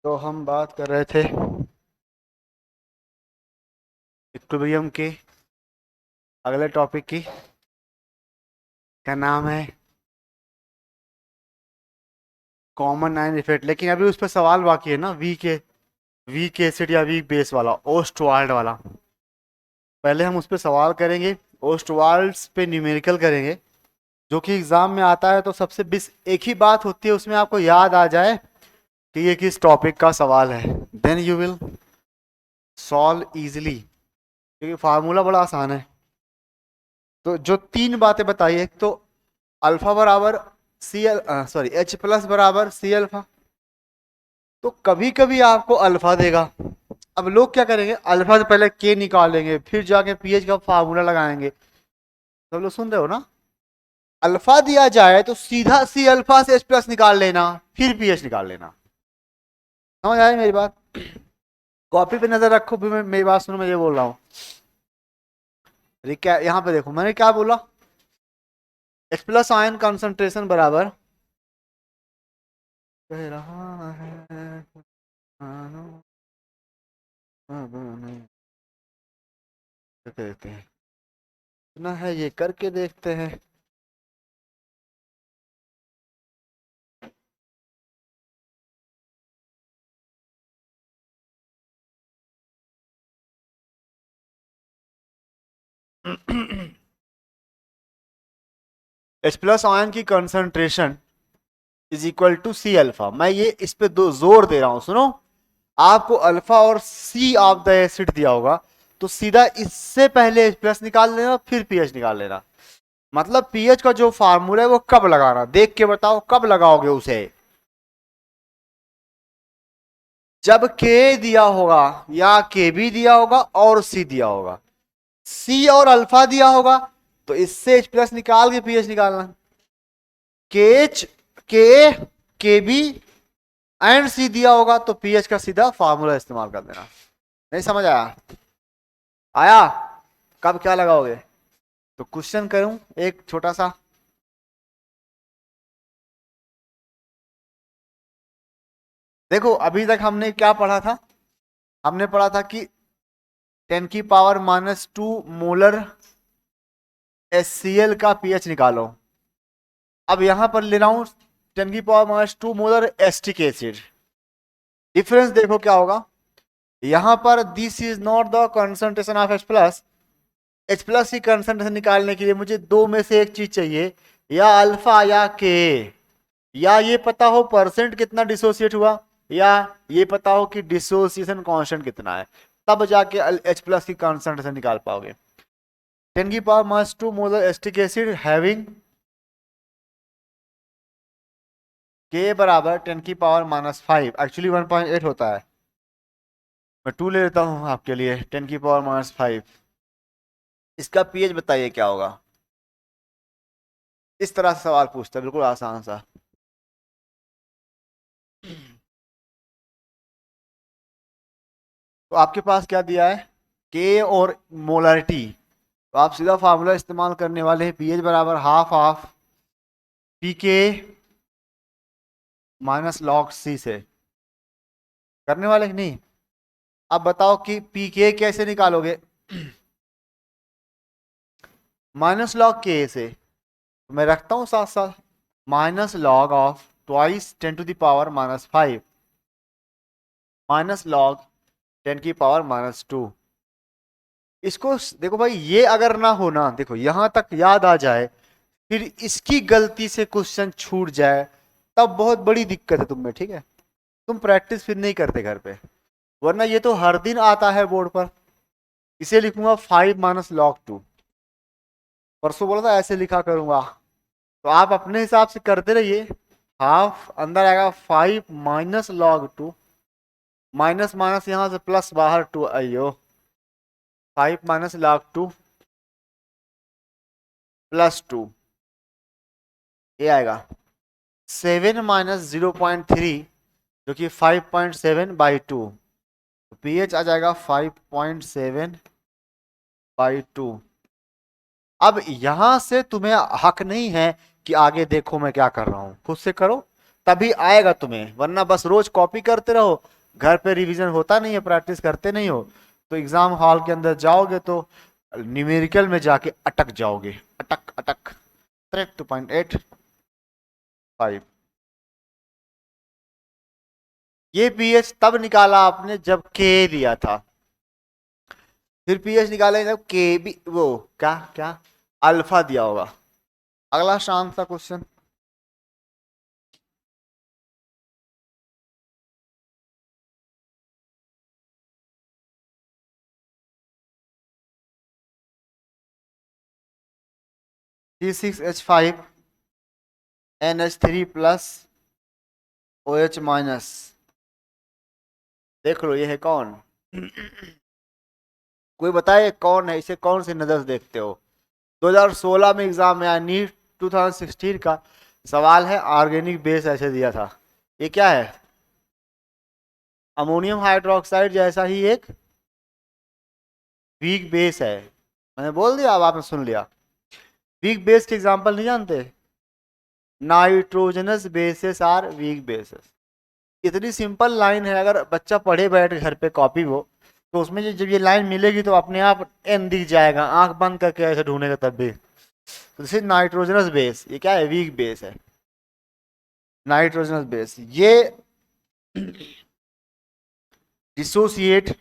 तो हम बात कर रहे थे इक्विलिब्रियम के अगले टॉपिक की। क्या नाम है? Common ion effect. लेकिन अभी उस पर सवाल बाकी है ना, वीक एसिड या वीक बेस वाला, ओस्टवाल्ड वाला। पहले हम उस पर सवाल करेंगे, ओस्टवाल्ड्स पे न्यूमेरिकल करेंगे, जो कि एग्जाम में आता है। तो सबसे बिस एक ही बात होती है उसमें, आपको याद आ जाए कि ये किस टॉपिक का सवाल है, then you will solve easily, क्योंकि फार्मूला बड़ा आसान है। तो जो तीन बातें बताई, एक तो अल्फा बराबर C L sorry H plus बराबर सी अल्फा। तो कभी कभी आपको अल्फा देगा। अब लोग क्या करेंगे, अल्फा से पहले के निकालेंगे, फिर जाके पीएच का फार्मूला लगाएंगे। सब लोग सुन रहे हो ना? अल्फा दिया जाए तो सीधा सी अल्फा से एच प्लस निकाल लेना, फिर पीएच निकाल लेना। समझ आए मेरी बात? कॉपी पे नजर रखो, फिर मेरी बात सुनो, मैं ये बोल रहा हूँ। क्या यहाँ पे देखो, मैंने क्या बोला? एच प्लस आयन कंसंट्रेशन बराबर कह रहा है कहते हैं ना, है ये करके देखते हैं। एच प्लस आयन की concentration is equal to C alpha. मैं ये इस पे दो जोर दे रहा हूं, सुनो। आपको अल्फा और सी ऑफ द एसिड दिया होगा, तो सीधा इससे पहले एच प्लस निकाल लेना, फिर पीएच निकाल लेना। मतलब पीएच का जो फार्मूला है वो कब लगाना, देख के बताओ कब लगाओगे उसे। जब के दिया होगा, या के भी दिया होगा और सी दिया होगा। सी और अल्फा दिया होगा तो इससे एच प्लस निकाल के पीएच निकालना। के एच के बी एंड सी दिया होगा तो पीएच का सीधा फार्मूला इस्तेमाल कर देना। नहीं समझ आया? आया? कब क्या लगाओगे? तो क्वेश्चन करूं एक छोटा सा। देखो अभी तक हमने क्या पढ़ा था? हमने पढ़ा था कि 10⁻⁻² मोलर HCl का पीएच निकालो। अब यहां पर ले रहा हूं 10⁻⁻² मोलर एस्टिक एसिड। डिफरेंस देखो क्या होगा। यहां पर this is not the concentration of H plus की कंसंट्रेशन निकालने के लिए मुझे दो में से एक चीज चाहिए, या अल्फा या के। या ये पता हो परसेंट कितना डिसोसिएट हुआ, या ये पता हो कि डिसोसिएशन कांस्टेंट कितना है, तब जाके एच प्लस की कंसंट्रेशन निकाल पाओगे। 10⁻⁻² मोलर एस्टिक एसिड हैविंग के बराबर 10⁻⁻5, एक्चुअली 1.8 होता है। मैं 2 ले लेता हूं आपके लिए, 10⁻⁻5। इसका पीएच बताइए क्या होगा। इस तरह से सवाल पूछता है, बिल्कुल आसान सा। तो आपके पास क्या दिया है, के और मोलरिटी। तो आप सीधा फार्मूला इस्तेमाल करने वाले हैं, पीएच बराबर हाफ ऑफ पी के माइनस लॉग सी से करने वाले कि नहीं। अब बताओ कि पी के कैसे निकालोगे? माइनस लॉग के से तो मैं रखता हूं साथ साथ, minus log of twice 10⁻⁻5 minus log 10⁻⁻2। इसको देखो भाई, ये अगर ना हो ना, देखो यहां तक याद आ जाए, फिर इसकी गलती से क्वेश्चन छूट जाए, तब बहुत बड़ी दिक्कत है तुम्हें, ठीक है? तुम प्रैक्टिस फिर नहीं करते घर पे, वरना ये तो हर दिन आता है बोर्ड पर। इसे लिखूंगा 5 - log 2। परसों बोला था ऐसे लिखा करूंगा, तो आप अपने हिसाब से करते रहिए। हाफ अंदर आएगा 5 - log 2, माइनस माइनस यहां से प्लस बाहर 2, अयो 5 - log 2 +2, ये आएगा 7 - 0.3, जो कि 5.7/2। पीएच आ जाएगा 5.7/2। अब यहां से तुम्हें हक नहीं है कि आगे देखो मैं क्या कर रहा हूं, खुद से करो तभी आएगा तुम्हें, वरना बस रोज कॉपी करते रहो, घर पे रिवीजन होता नहीं है, प्रैक्टिस करते नहीं हो, तो एग्जाम हॉल के अंदर जाओगे तो न्यूमेरिकल में जाके अटक जाओगे, अटक अटक। करेक्ट, 2.85। ये पीएच तब निकाला आपने जब के दिया था, फिर पीएच निकालेंगे जब के भी वो क्या क्या अल्फा दिया होगा। अगला शांत सा question, C6H5 NH3+ OH minus. देख लो ये है कौन? कोई बताए कौन है, इसे कौन सी नजर से देखते हो? 2016 में एग्जाम में आया, नीट 2016 का सवाल है, ऑर्गेनिक बेस ऐसे दिया था। ये क्या है? अमोनियम हाइड्रोक्साइड जैसा ही एक वीक बेस है। मैंने बोल दिया, अब आपने सुन लिया। वीक बेस के एग्जांपल नहीं जानते? Nitrogenous bases are weak bases. इतनी सिंपल लाइन है, अगर बच्चा पढ़े बैठ घर पे कॉपी वो, तो उसमें जब ये लाइन मिलेगी तो अपने आप एन दिख जाएगा, आंख बंद करके ऐसे ढूंढेगा तब भी। तो दिस इज नाइट्रोजनस बेस। ये क्या है? वीक बेस है, नाइट्रोजनस बेस। ये डिसोसिएट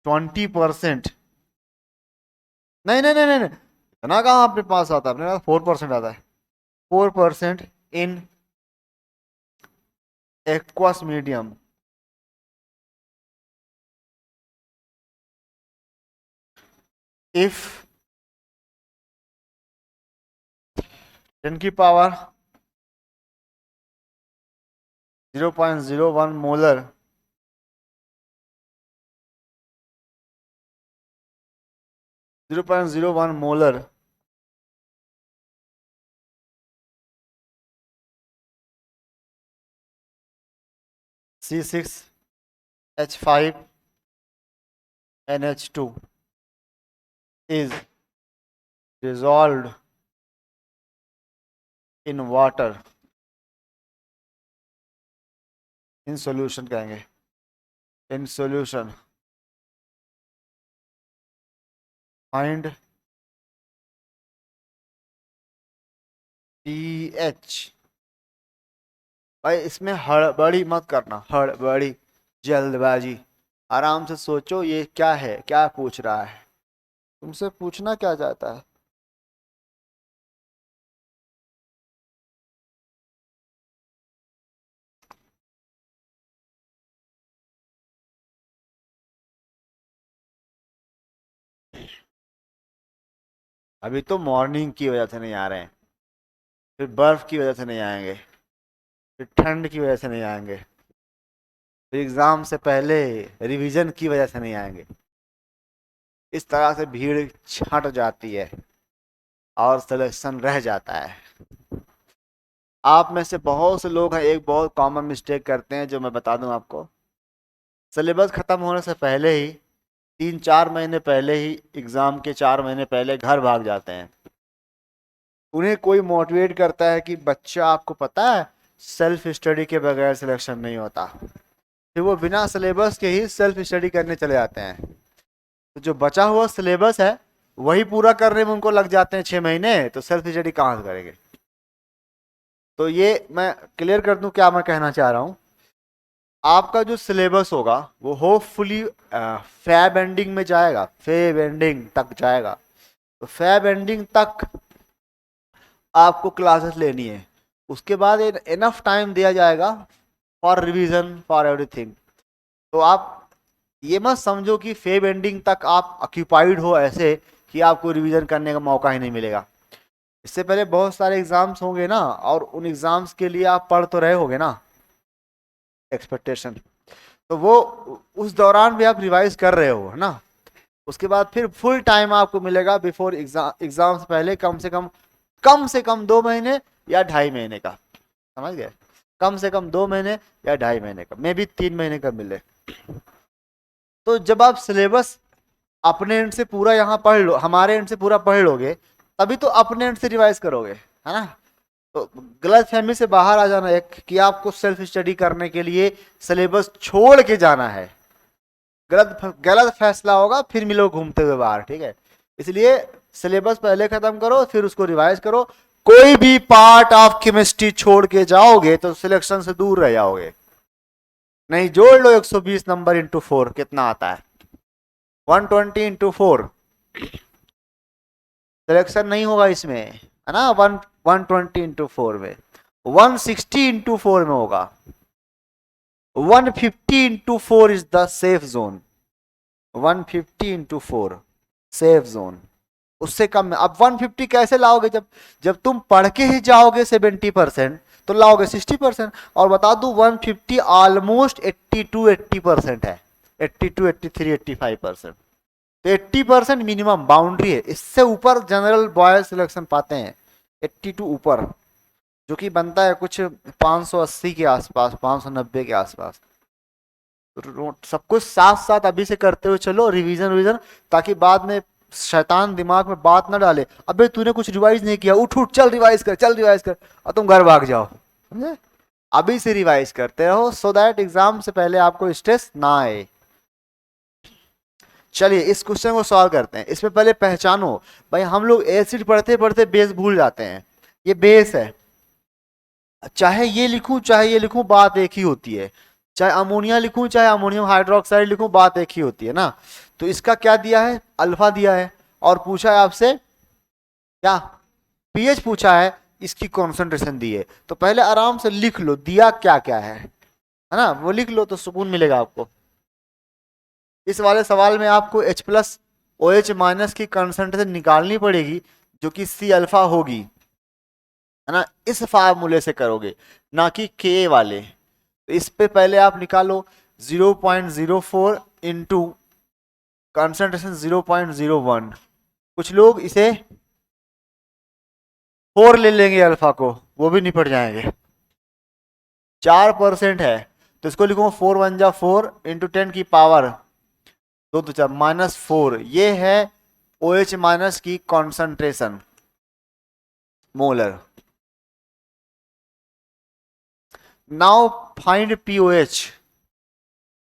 20%। नहीं नहीं नहीं नहीं, इतना कहाँ अपने पास आता है? अपने पास 4% आता है, 4% इन एक्वस मीडियम। इफ 10 की power 0.01 molar 0.01 molar C6H5NH2 is dissolved in water in solution, कहेंगे in solution, find pH। भाई इसमें हड़बड़ी मत करना, हड़बड़ी, जल्दबाजी। आराम से सोचो ये क्या है, क्या पूछ रहा है, तुमसे पूछना क्या चाहता है। अभी तो मॉर्निंग की वजह से नहीं आ रहे हैं, फिर बर्फ की वजह से नहीं आएंगे, फिर ठंड की वजह से नहीं आएंगे, फिर एग्जाम से पहले रिवीजन की वजह से नहीं आएंगे। इस तरह से भीड़ छट जाती है और सिलेक्शन रह जाता है। आप में से बहुत से लोग हैं, एक बहुत कॉमन मिस्टेक करते हैं जो मैं बता दूं आपको। सिलेबस खत्म होने से पहले ही, 3-4 महीने पहले ही, एग्जाम के 4 महीने पहले घर भाग जाते हैं। उन्हें कोई मोटिवेट करता है कि बच्चा, आपको पता है सेल्फ स्टडी के बगैर सिलेक्शन नहीं होता, फिर वो बिना सिलेबस के ही सेल्फ स्टडी करने चले जाते हैं। तो जो बचा हुआ सिलेबस है वही पूरा करने में उनको लग जाते हैं 6 महीने, तो सेल्फ स्टडी कहाँ से करेंगे? तो ये मैं क्लियर कर दूं क्या मैं कहना चाह रहा हूं। आपका जो सिलेबस होगा वो होपफुली फैब एंडिंग में जाएगा, फेब एंडिंग तक जाएगा। तो फैब एंडिंग तक आपको क्लासेस लेनी है, उसके बाद इनफ टाइम दिया जाएगा फॉर रिवीजन फॉर एवरीथिंग। तो आप ये मत समझो कि फेब एंडिंग तक आप ऑक्यूपाइड हो ऐसे कि आपको रिवीजन करने का मौका ही नहीं मिलेगा। इससे पहले बहुत सारे एग्जाम्स होंगे ना, और उन एग्जाम्स के लिए आप पढ़ तो रहे होगे ना, एक्सपेक्टेशन, तो वो उस दौरान भी आप रिवाइज कर रहे हो ना। उसके बाद फिर फुल टाइम आपको मिलेगा बिफोर एग्जाम से पहले, कम से कम 2 महीने या 2.5 महीने का, समझ गए? कम से कम 2 महीने या 2.5 महीने का, मे भी 3 महीने का मिले। तो जब आप सिलेबस अपने एंड से पूरा यहाँ पढ़ लो, हमारे एंड से पूरा पढ़ लोगे, तभी तो अपने एंड से रिवाइज करोगे, है ना। तो गलत फहमी से बाहर आ जाना एक कि आपको सेल्फ स्टडी करने के लिए सिलेबस छोड़ के जाना है, गलत गलत फैसला होगा, फिर मिलो घूमते हुए बाहर, ठीक है। इसलिए सिलेबस पहले खत्म करो, फिर उसको रिवाइज करो। कोई भी पार्ट ऑफ केमिस्ट्री छोड़ के जाओगे तो सिलेक्शन से दूर रह जाओगे। नहीं, जोड़ लो 120 नंबर इंटू 4 कितना आता है, 120 इंटू 4, सिलेक्शन नहीं होगा इसमें, है ना। 120 इंटू 4 में 160 इंटू 4 में होगा, 150 into 4 is the safe zone, 150 into 4 safe zone, उससे कम में। अब 150 कैसे लाओगे, जब तुम पढ़ के ही जाओगे 70% तो लाओगे 60%। और बता दूं 150 ऑलमोस्ट 80% है, 82, 83, 85%। तो 80% मिनिमम बाउंड्री है, इससे ऊपर जनरल बॉयज सिलेक्शन पाते हैं, 82 ऊपर, जो कि बनता है कुछ 580 के आसपास, 590 के आसपास। सब कुछ साथ साथ अभी से करते हुए चलो, रिवीजन, ताकि बाद में शैतान दिमाग में बात ना डाले, अबे तूने कुछ रिवाइज नहीं किया, उठ चल रिवाइज कर, और तुम घर भाग जाओ, समझे। अभी से रिवाइज करते रहो, सो दैट एग्जाम से पहले आपको स्ट्रेस ना आए। चलिए इस क्वेश्चन को सॉल्व करते हैं। इसमें पहले पहचानो, भाई हम लोग एसिड पढ़ते पढ़ते बेस भूल जाते हैं, ये बेस है, चाहे ये लिखूं चाहे ये लिखूं बात एक ही होती है, चाहे अमोनिया लिखूं चाहे अमोनियम हाइड्रोक्साइड लिखूं बात एक ही होती है ना। तो इसका क्या दिया है, अल्फा दिया है, और पूछा है आपसे क्या, पीएच पूछा है, इसकी कॉन्सेंट्रेशन दी है। तो पहले आराम से लिख लो दिया क्या क्या है ना, वो लिख लो तो सुकून मिलेगा आपको। इस वाले सवाल में आपको H प्लस OH माइनस की कंसंट्रेशन निकालनी पड़ेगी, जो कि C अल्फा होगी, है ना। इस फार्मूले से करोगे, ना कि K वाले। तो इस पे पहले आप निकालो 0.04 इंटू कंसंट्रेशन 0.01। कुछ लोग इसे 4 ले लेंगे अल्फा को, वो भी निपट जाएंगे। 4% है तो इसको लिखूंगा 4 1 जा 4 इंटू 10 की पावर 2 तो 4 -4। ये है OH माइनस की concentration molar. Now find POH।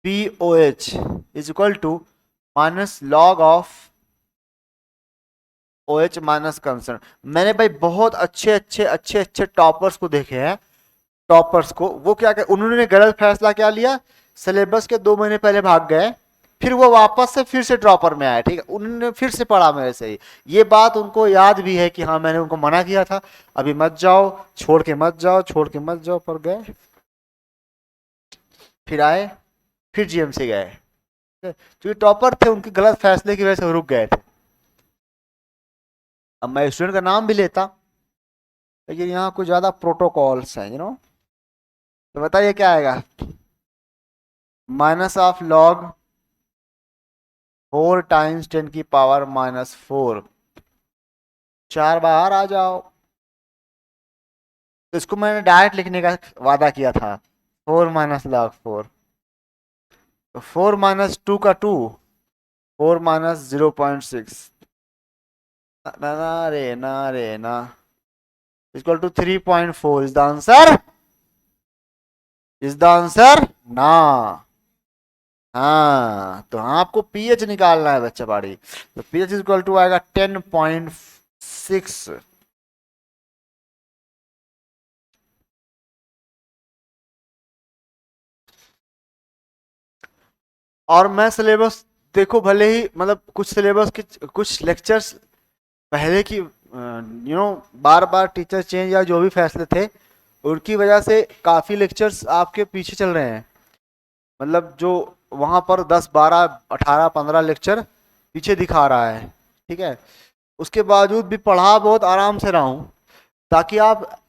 POH is equal to minus log of OH minus concern. मैंने भाई बहुत अच्छे टॉपर्स को देखे हैं, टॉपर्स को, वो क्या उन्होंने गलत फैसला क्या लिया, सिलेबस के 2 महीने पहले भाग गए, फिर वो वापस से फिर से ड्रॉपर में आए, ठीक है, उन्होंने फिर से पढ़ा मेरे से ही। ये बात उनको याद भी है कि हाँ मैंने उनको मना किया था, अभी मत जाओ, छोड़ के मत जाओ, पर गए, फिर आए, फिर GMC गए, क्योंकि टॉपर थे, उनके गलत फैसले की वजह से रुक गए थे। अब मैं स्टूडेंट का नाम भी लेता, लेकिन यहाँ कुछ ज्यादा प्रोटोकॉल्स हैं, तो बताइए क्या आएगा, माइनस ऑफ लॉग 4 टाइम्स 10 की पावर -4। 4 बाहर आ जाओ। तो इसको मैंने डायरेक्ट लिखने का वादा किया था, 4 माइनस लॉग 4, तो 4 माइनस 2 का 2, 4 माइनस 0.6, ना रे ना, equal to 3.4 is the answer, ना। हाँ, तो आपको पीएच निकालना है बच्चा पाड़ी, तो पीएच इज इक्वल टू आएगा 10.6। और मैं सिलेबस देखो, भले ही मतलब कुछ सिलेबस के कुछ लेक्चर्स पहले की बार बार टीचर चेंज या जो भी फैसले थे उनकी वजह से काफी लेक्चर्स आपके पीछे चल रहे हैं, मतलब जो वहां पर 10 12 18 15 लेक्चर पीछे दिखा रहा है, ठीक है। उसके बावजूद भी पढ़ा बहुत आराम से रहा हूं, ताकि आप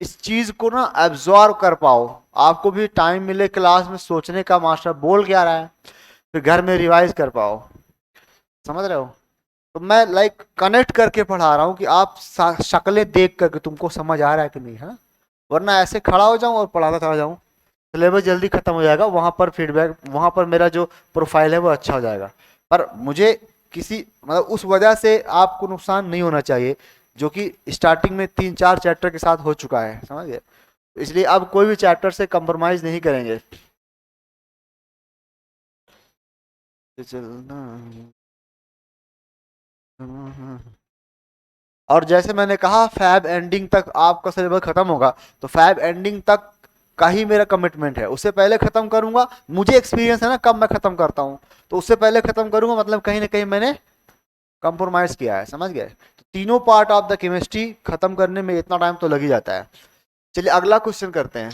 इस चीज को ना एब्जॉर्व कर पाओ, आपको भी टाइम मिले क्लास में सोचने का, मास्टर बोल क्या रहा है, फिर घर में रिवाइज कर पाओ, समझ रहे हो। तो मैं लाइक कनेक्ट करके पढ़ा रहा हूँ कि आप शक्लें देख करके तुमको समझ आ रहा है कि नहीं, है ना। वरना ऐसे खड़ा हो जाऊं और पढ़ाता चला जाऊं, सिलेबस जल्दी खत्म हो जाएगा, वहां पर फीडबैक, वहां पर मेरा जो प्रोफाइल है वो अच्छा हो जाएगा। पर मुझे किसी मतलब उस वजह से आपको नुकसान नहीं होना चाहिए जो कि स्टार्टिंग में 3-4 चैप्टर के साथ हो चुका है, समझ गए। इसलिए अब कोई भी चैप्टर से कंप्रोमाइज नहीं करेंगे। चलना। और जैसे मैंने कहा फैब एंडिंग तक आपका सिलेबस खत्म होगा, तो फैब एंडिंग तक का ही मेरा कमिटमेंट है, उससे पहले खत्म करूंगा, मुझे एक्सपीरियंस है ना कब मैं खत्म करता हूँ, तो उससे पहले खत्म करूंगा मतलब कहीं ना कहीं मैंने कंप्रोमाइज किया है, समझ गए। तो तीनों पार्ट ऑफ द केमिस्ट्री खत्म करने में इतना टाइम तो लग ही जाता है। चलिए अगला क्वेश्चन करते हैं।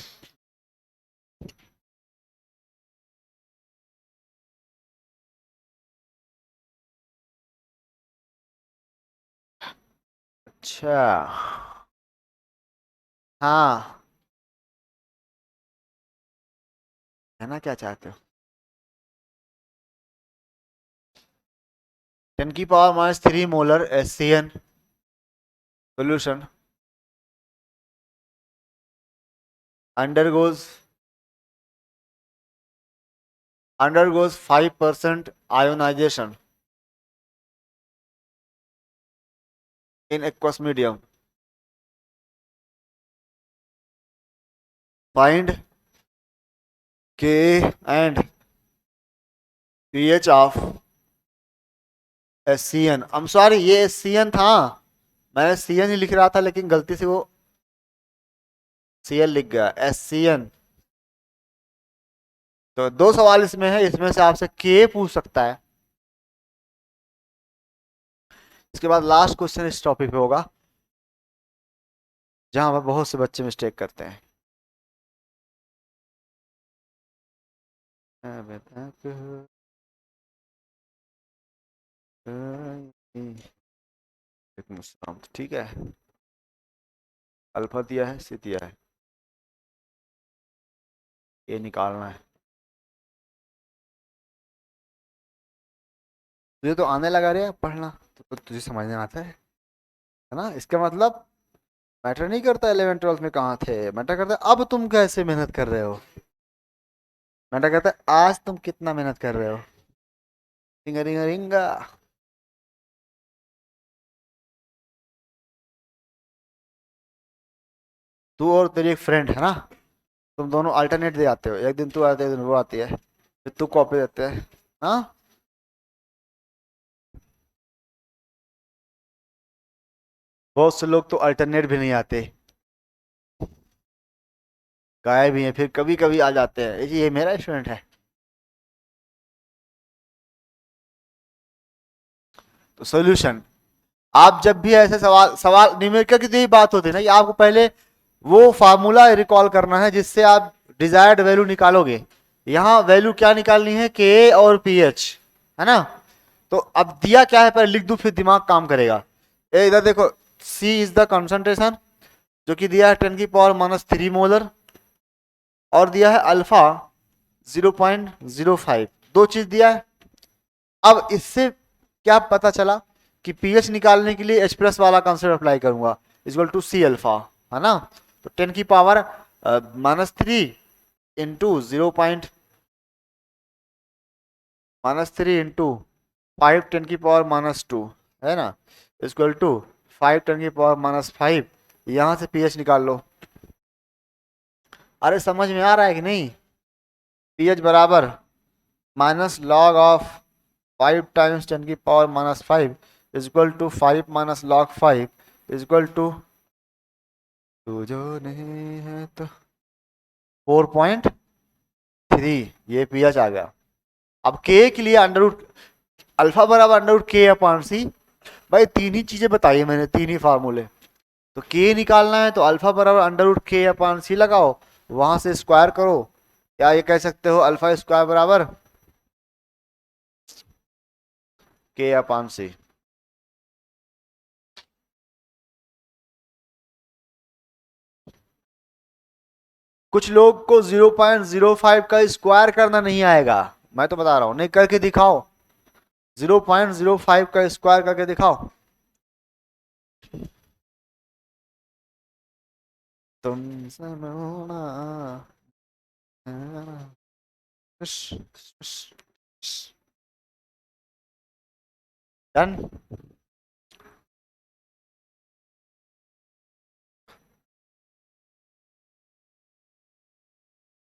अच्छा। हाँ, है ना, क्या चाहते हो? 10⁻³ molar HCN solution undergoes undergoes 5% ionization in aqueous medium. Find Ka and pH of HCN. I'm sorry, ये HCN था, मैं CN ही लिख रहा था लेकिन गलती से वो Cl लिख गया, HCN। तो दो सवाल इसमें है, इसमें से आपसे K पूछ सकता है। इसके बाद लास्ट क्वेश्चन इस टॉपिक पे होगा, जहां पर बहुत से बच्चे मिस्टेक करते हैं। ठीक है, अल्फा दिया है, सी दिया है, ये निकालना है। तुझे तो आने लगा रे पढ़ना, तो तुझे समझने आता है ना, इसका मतलब मैटर नहीं करता 11th 12th में कहाँ थे, मैटर करता है अब तुम कैसे मेहनत कर रहे हो, मैटर करता है आज तुम कितना मेहनत कर रहे हो। रिंगा रिंगा रिंगा। तू और तेरी एक फ्रेंड है ना, तुम दोनों अल्टरनेट दे आते हो, एक दिन तू आती है, एक दिन वो आती है, फिर तू कॉपी देते हैं। हाँ, बहुत से लोग तो अल्टरनेट भी नहीं आते, गायब भी हैं, फिर कभी कभी आ जाते हैं, ये मेरा स्टूडेंट है। तो सॉल्यूशन, आप जब भी ऐसे सवाल सवाल न्यूमेरिकल की तो यही बात होती है ना कि आपको पहले वो फार्मूला रिकॉल करना है जिससे आप डिजायर्ड वैल्यू निकालोगे। यहाँ वैल्यू क्या निकालनी है, के और पीएच, है ना। तो अब दिया क्या है पहले लिख दूं फिर दिमाग काम करेगा। इधर देखो, सी इज द कंसंट्रेशन, जो कि दिया है 10⁻³ मोलर, और दिया है अल्फा 0.05, दो चीज दिया है। अब इससे क्या पता चला कि पीएच निकालने के लिए H+ वाला कंसेप्ट अप्लाई करूंगा, इक्वल टू सी अल्फा, है ना। तो 10⁻³ इंटू 0.−3 इंटू 5 10⁻², है ना, इक्वल टू 5 10⁻⁵। यहां से पीएच निकाल लो। अरे समझ में आ रहा है कि नहीं, पीएच बराबर minus log of 5 times 10⁻⁵ equal to 5 - log 5 equal to, तू जो नहीं है तो 4.3, ये पीएच आ गया। अब के के लिए अंडर रूट अल्फा बराबर अंडर रूट K/C। भाई तीन ही चीजें बताई मैंने, तीन ही फार्मूले। तो के निकालना है तो अल्फा बराबर अंडर रूट K/C लगाओ, वहां से स्क्वायर करो, या ये कह सकते हो अल्फा स्क्वायर बराबर K/C। कुछ लोग को 0.05 का स्क्वायर करना नहीं आएगा, मैं तो बता रहा हूं, नहीं करके दिखाओ, 0.05 का स्क्वायर करके दिखाओ। तुम सुनो ना। डन।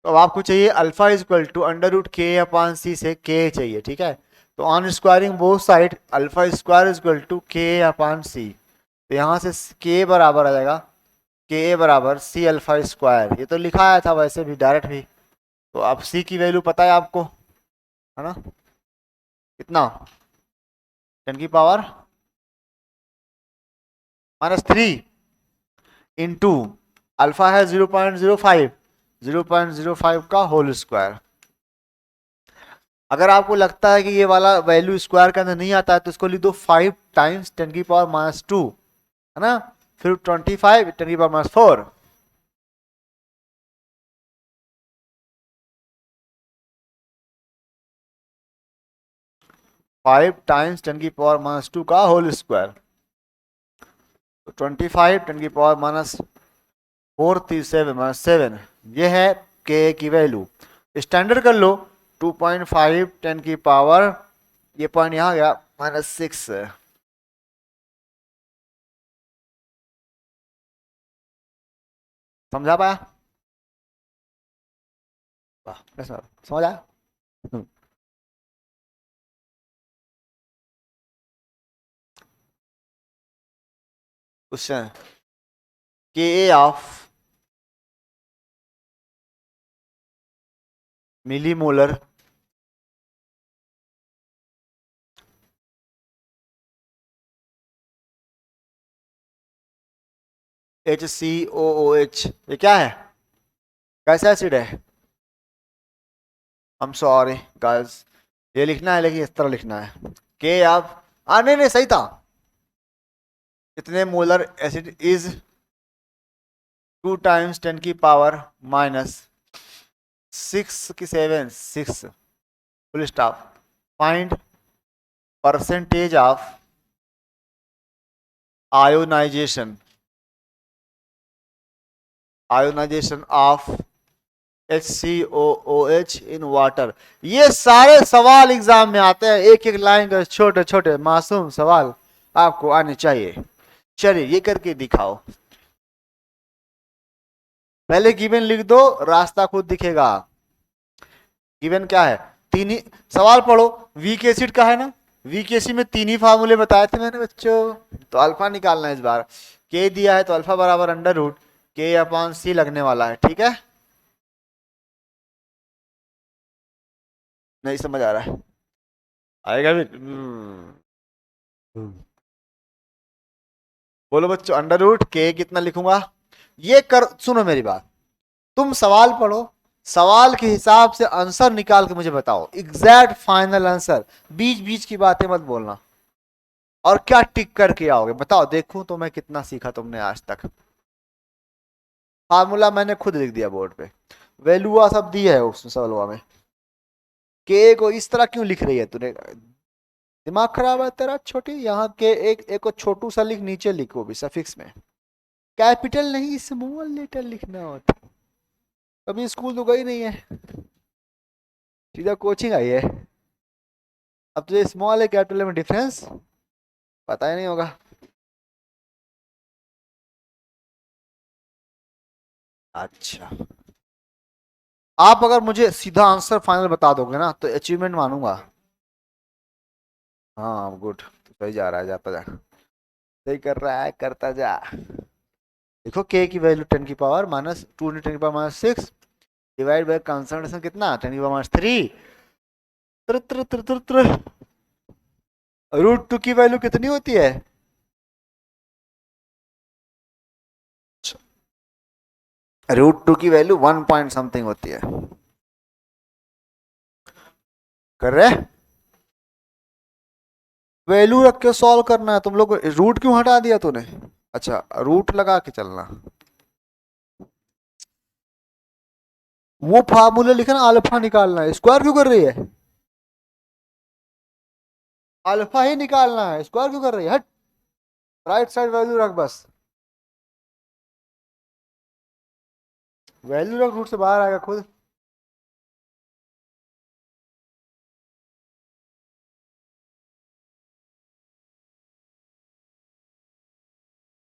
तो अब आपको चाहिए alpha is equal to under root K upon C से के चाहिए, ठीक है। तो on squaring both side alpha square is equal to K upon सी, तो यहाँ से के बराबर आ जाएगा के बराबर सी अल्फा स्क्वायर, ये तो लिखा आया था वैसे भी डायरेक्ट भी। तो अब सी की वैल्यू पता है आपको, है ना, कितना 10 की पावर -3 इंटू अल्फा है 0.05, 0.05 का होल स्क्वायर। अगर आपको लगता है कि ये वाला वैल्यू स्क्वायर के अंदर नहीं आता है तो इसको लिख दो 5 टाइम्स 10 की पावर -2, है ना, फिर 25 10 की पावर -4। 5 टाइम्स 10 की पावर -2 का होल स्क्वायर, तो 25 10 की पावर -4 ये है के की वैल्यू। स्टैंडर्ड कर लो 2.5 10 की पावर, ये पॉइंट यहाँ गया -6। समझा पाया? वाह, समझ आया। क्वेश्चन के ऑफ मिलीमोलर HCOOH, ये क्या है, कैसा एसिड है? I'm सॉरी गाइस, ये लिखना है लेकिन इस तरह लिखना है के आप, नहीं नहीं सही था। कितने मोलर एसिड इज 2 टाइम्स 10 की पावर -6 की 7 6 full stop. Find percentage of ionisation, ionisation of HCOOH in water. ये सारे सवाल एग्जाम में आते हैं, एक एक लाइन का छोटे छोटे मासूम सवाल आपको आने चाहिए। चलिए ये करके दिखाओ, पहले गिवन लिख दो, रास्ता खुद दिखेगा। गिवन क्या है, तीन ही सवाल पढ़ो। वीक एसिड का है ना, वीक एसिड में तीन ही फार्मूले बताए थे मैंने बच्चों, तो अल्फा निकालना है इस बार। के दिया है तो अल्फा बराबर अंडर रूट के अपान सी लगने वाला है, ठीक है। नहीं समझ आ रहा है, आएगा भी। बोलो बच्चों, अंडर रूट के कितना लिखूंगा, ये कर, सुनो मेरी बात, तुम सवाल पढ़ो, सवाल के हिसाब से आंसर निकाल के मुझे बताओ, एग्जैक्ट फाइनल आंसर, बीच बीच की बातें मत बोलना। और क्या टिक करके आओगे बताओ, देखूं तो मैं कितना सीखा तुमने आज तक। फार्मूला मैंने खुद लिख दिया बोर्ड पे, वैल्यूआ सब दी है उस सवालवा में। के को इस तरह क्यों लिख रही है तूने, दिमाग खराब है तेरा छोटी, यहाँ के एक को छोटू सा लिख, नीचे लिखो भी सफिक्स में, कैपिटल नहीं स्मॉल लेटर लिखना होता। कभी स्कूल तो गई नहीं है, सीधा कोचिंग आई है, अब तुझे स्मॉल है कैपिटल में डिफरेंस पता ही नहीं होगा। अच्छा, आप अगर मुझे सीधा आंसर फाइनल बता दोगे ना तो अचीवमेंट मानूंगा। हाँ गुड, तो सही जा रहा है, जाता जा, सही कर रहा है, करता जा। देखो के की वैल्यू 10 की पावर -2 10 की पावर -6 डिवाइड बाय कंसंट्रेशन कितना 10 की पावर -3, √2 की वैल्यू कितनी होती है, √2 की वैल्यू 1 पॉइंट समथिंग होती है, कर रहे, वैल्यू रख के सॉल्व करना है तुम लोग, रूट क्यों हटा दिया तूने, अच्छा रूट लगा के चलना। वो फार्मूला लिखना, अल्फा निकालना है, स्क्वायर क्यों कर रही है, अल्फा ही निकालना है, स्क्वायर क्यों कर रही है, हट, राइट साइड वैल्यू रख बस, वैल्यू रख, रूट से बाहर आएगा खुद।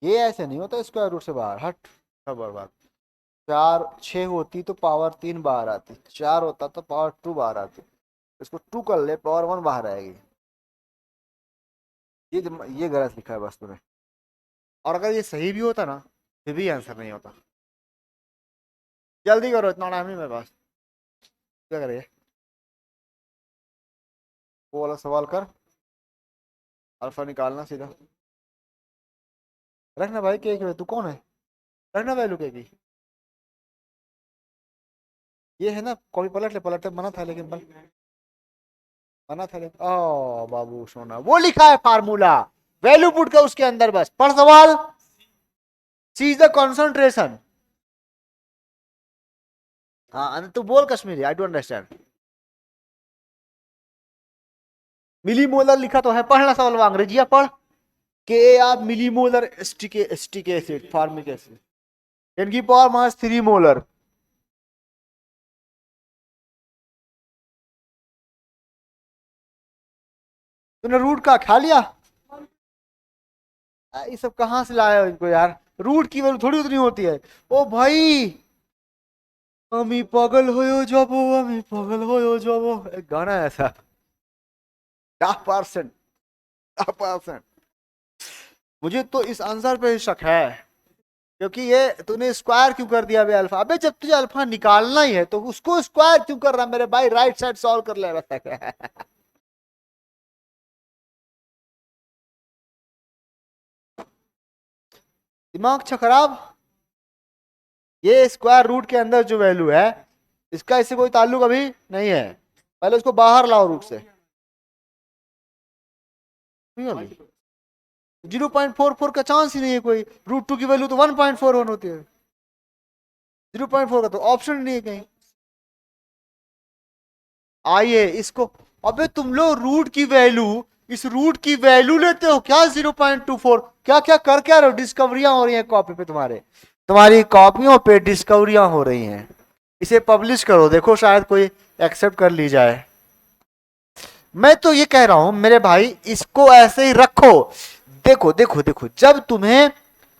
ये ऐसे नहीं होता, स्क्वायर रूट से बाहर, हट, सब बर्बाद। चार 6 होती तो पावर 3 बाहर आती, 4 होता तो पावर 2 बाहर आती। इसको 2 कर ले, पावर 1 बाहर आएगी। ये गलत लिखा है बस तुम्हें। और अगर ये सही भी होता ना फिर भी आंसर नहीं होता। जल्दी करो, इतना टाइम नहीं मेरे पास। क्या करेंगे? वो वाला सवाल कर, अल्फा निकालना सीधा। रखना भाई के की, तू कौन है? रखना वैल्यू के की। ये है ना, कॉपी पलट ले, पलट मना था लेकिन मना था लेकिन ओ बाबू सोना, वो लिखा है फार्मूला, वैल्यू पुट कर उसके अंदर, बस पढ़ सवाल। C is the concentration. हाँ तू बोल Kashmiri, I don't understand. Millimolar लिखा तो है, पढ़ना सवाल अंग्रेजी पढ़ के आप millimolar acetic acid formic acid 10 की पावर माइनस 3 मोलर। तूने रूट का खा लिया? ये सब कहां से लाया हो इनको यार? रूट की वैल्यू थोड़ी उतनी होती है। ओ भाई, আমি পাগল হয়ে যাব, আমি পাগल হয়ে যাব, एक गाना है ऐसा। 10%, 10%। मुझे तो इस आंसर पे शक है, क्योंकि ये तूने स्क्वायर क्यों कर दिया बे अल्फा? अबे जब तुझे अल्फा निकालना ही है तो उसको स्क्वायर क्यों कर रहा है मेरे भाई? राइट साइड सॉल्व कर ले दिमाग अच्छा खराब। ये स्क्वायर रूट के अंदर जो वैल्यू है इसका इससे कोई ताल्लुक अभी नहीं है, पहले उसको बाहर लाओ रूट से। 0.44 का चांस ही नहीं है कोई। √2 की वैल्यू तो 1.41 होती है, 0.4 का तो ऑप्शन नहीं है कहीं। आइए इसको, अबे तुम लोग रूट की वैल्यू, इस रूट की वैल्यू लेते हो क्या 0.24? क्या क्या कर क्या रहे हो? डिस्कवरियां हो रही हैं कॉपी पे तुम्हारे, तुम्हारी कॉपियों पे डिस्कवरियां हो रही हैं। इसे पब्लिश करो, देखो शायद कोई एक्सेप्ट कर ली जाए। मैं तो ये कह रहा हूं मेरे भाई, इसको ऐसे ही रखो। देखो देखो देखो, जब तुम्हें,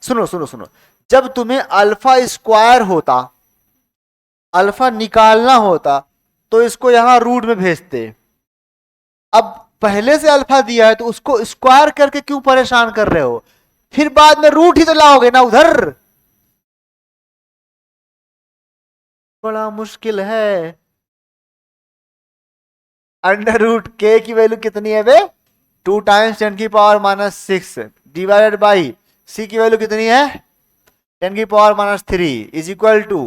सुनो सुनो सुनो, जब तुम्हें अल्फा स्क्वायर होता, अल्फा निकालना होता, तो इसको यहां रूट में भेजते। अब पहले से अल्फा दिया है तो उसको स्क्वायर करके क्यों परेशान कर रहे हो? फिर बाद में रूट ही तो लाओगे ना उधर। बड़ा मुश्किल है। √k की वैल्यू कितनी है बे? 2 टाइम्स 10 की power minus 6 divided by c की वैल्यू कितनी है? 10 की power minus 3 is equal to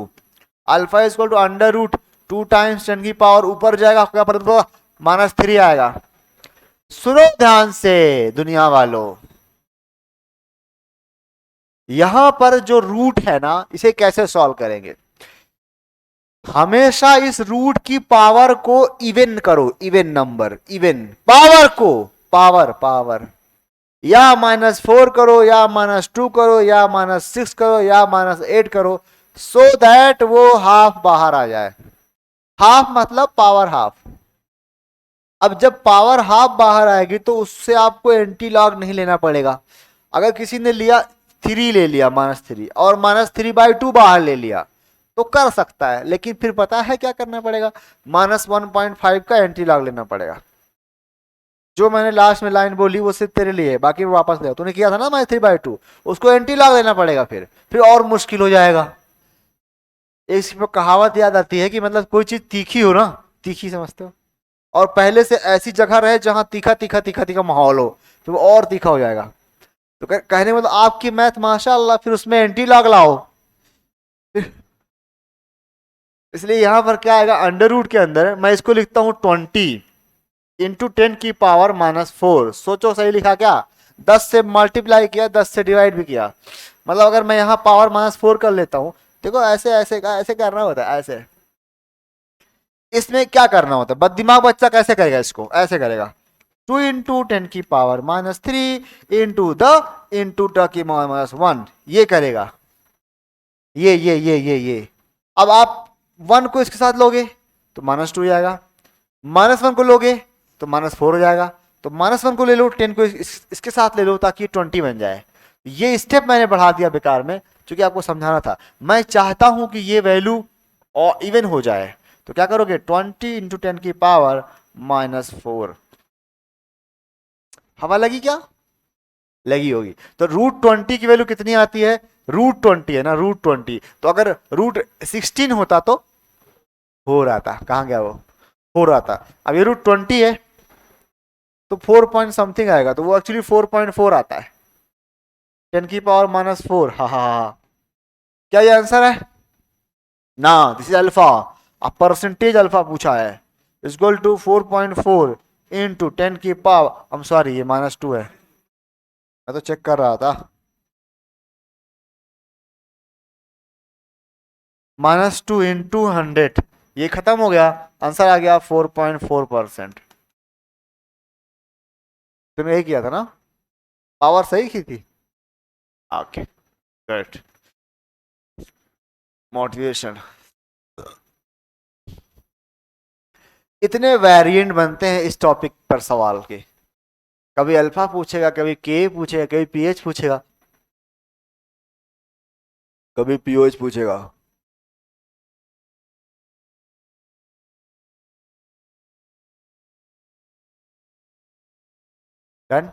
alpha is equal to √2 times 10 की पावर, ऊपर जाएगा क्या पर -3 आएगा। सुनो ध्यान से दुनिया वालों, यहां पर जो रूट है ना, इसे कैसे सॉल्व करेंगे? हमेशा इस रूट की पावर को इवन करो, इवन नंबर, इवन पावर को, पावर पावर, या -4 करो, या -2 करो, या -6 करो, या -8 करो, सो दैट वो हाफ बाहर आ जाए। हाफ मतलब पावर हाफ। अब जब पावर हाफ बाहर आएगी तो उससे आपको एंटी लॉग नहीं लेना पड़ेगा। अगर किसी ने लिया 3 ले लिया -3 और -3/2 बाहर ले लिया तो कर सकता है, लेकिन फिर पता है क्या करना पड़ेगा? -1.5 का एंटी लॉग लेना पड़ेगा। जो मैंने लास्ट में लाइन बोली वो सिर्फ तेरे लिए है, बाकी वापस ले। तूने किया था ना -3/2, उसको एंटी लॉग लेना पड़ेगा, फिर और मुश्किल हो जाएगा। एक कहावत याद आती है कि मतलब कोई चीज तीखी हो ना, तीखी समझते हो, और पहले से ऐसी जगह रहे जहां तीखा तीखा तीखा तीखा माहौल हो, तो वो और तीखा हो जाएगा। तो कहने मतलब आपकी मैथ माशाल्लाह, फिर उसमें एंटी लॉग लाओ। इसलिए यहां पर क्या आएगा? अंडर रूट के अंदर मैं इसको लिखता हूं 20 इंटू 10 की पावर -4। सोचो सही लिखा क्या? 10 से मल्टीप्लाई किया, 10 से डिवाइड भी किया। मतलब अगर मैं यहाँ पावर -4 कर लेता हूँ, देखो ऐसे ऐसे का ऐसे करना होता है, ऐसे। इसमें क्या करना होता है? बददिमाग बच्चा कैसे करेगा इसको? ऐसे करेगा, 2 इंटू 10 की पावर -3 इंटू द की -1, ये करेगा। ये अब आप 1 को इसके साथ लोगे तो -2 जाएगा, -1 को लोगे तो -4 हो जाएगा, तो -1 को ले लो, 10 को इसके साथ ले लो ताकि 20 बन जाए। ये स्टेप मैंने बढ़ा दिया बेकार में, क्योंकि आपको समझाना था। मैं चाहता हूं कि ये वैल्यू और इवन हो जाए, तो क्या करोगे, 20 इंटू 10 की पावर -4। हवा लगी क्या? लगी होगी। तो √20 की वैल्यू कितनी आती है, √20 है ना, √20। तो अगर √16 होता तो हो रहा था, कहाँ गया वो, हो रहा था। अब ये √20 है तो 4 पॉइंट समथिंग आएगा, तो वो एक्चुअली 4.4 आता है, 10 की पावर -4। हाँ हाँ हाँ, क्या ये आंसर है ना, दिस इज अल्फा। अब परसेंटेज अल्फा पूछा है, इक्वल टू 4.4 इंटू 10 की पावर, आई एम सॉरी ये -2 है, मैं तो चेक कर रहा था, -2 इंटू 100, ये खत्म हो गया, आंसर आ गया 4.4%। तुमने यही किया था ना, पावर सही की थी। Okay good, motivation. इतने वेरिएंट बनते हैं इस टॉपिक पर सवाल के, कभी अल्फा पूछेगा, कभी के पूछेगा, कभी पीएच पूछेगा, कभी पीओएच पूछेगा। डन।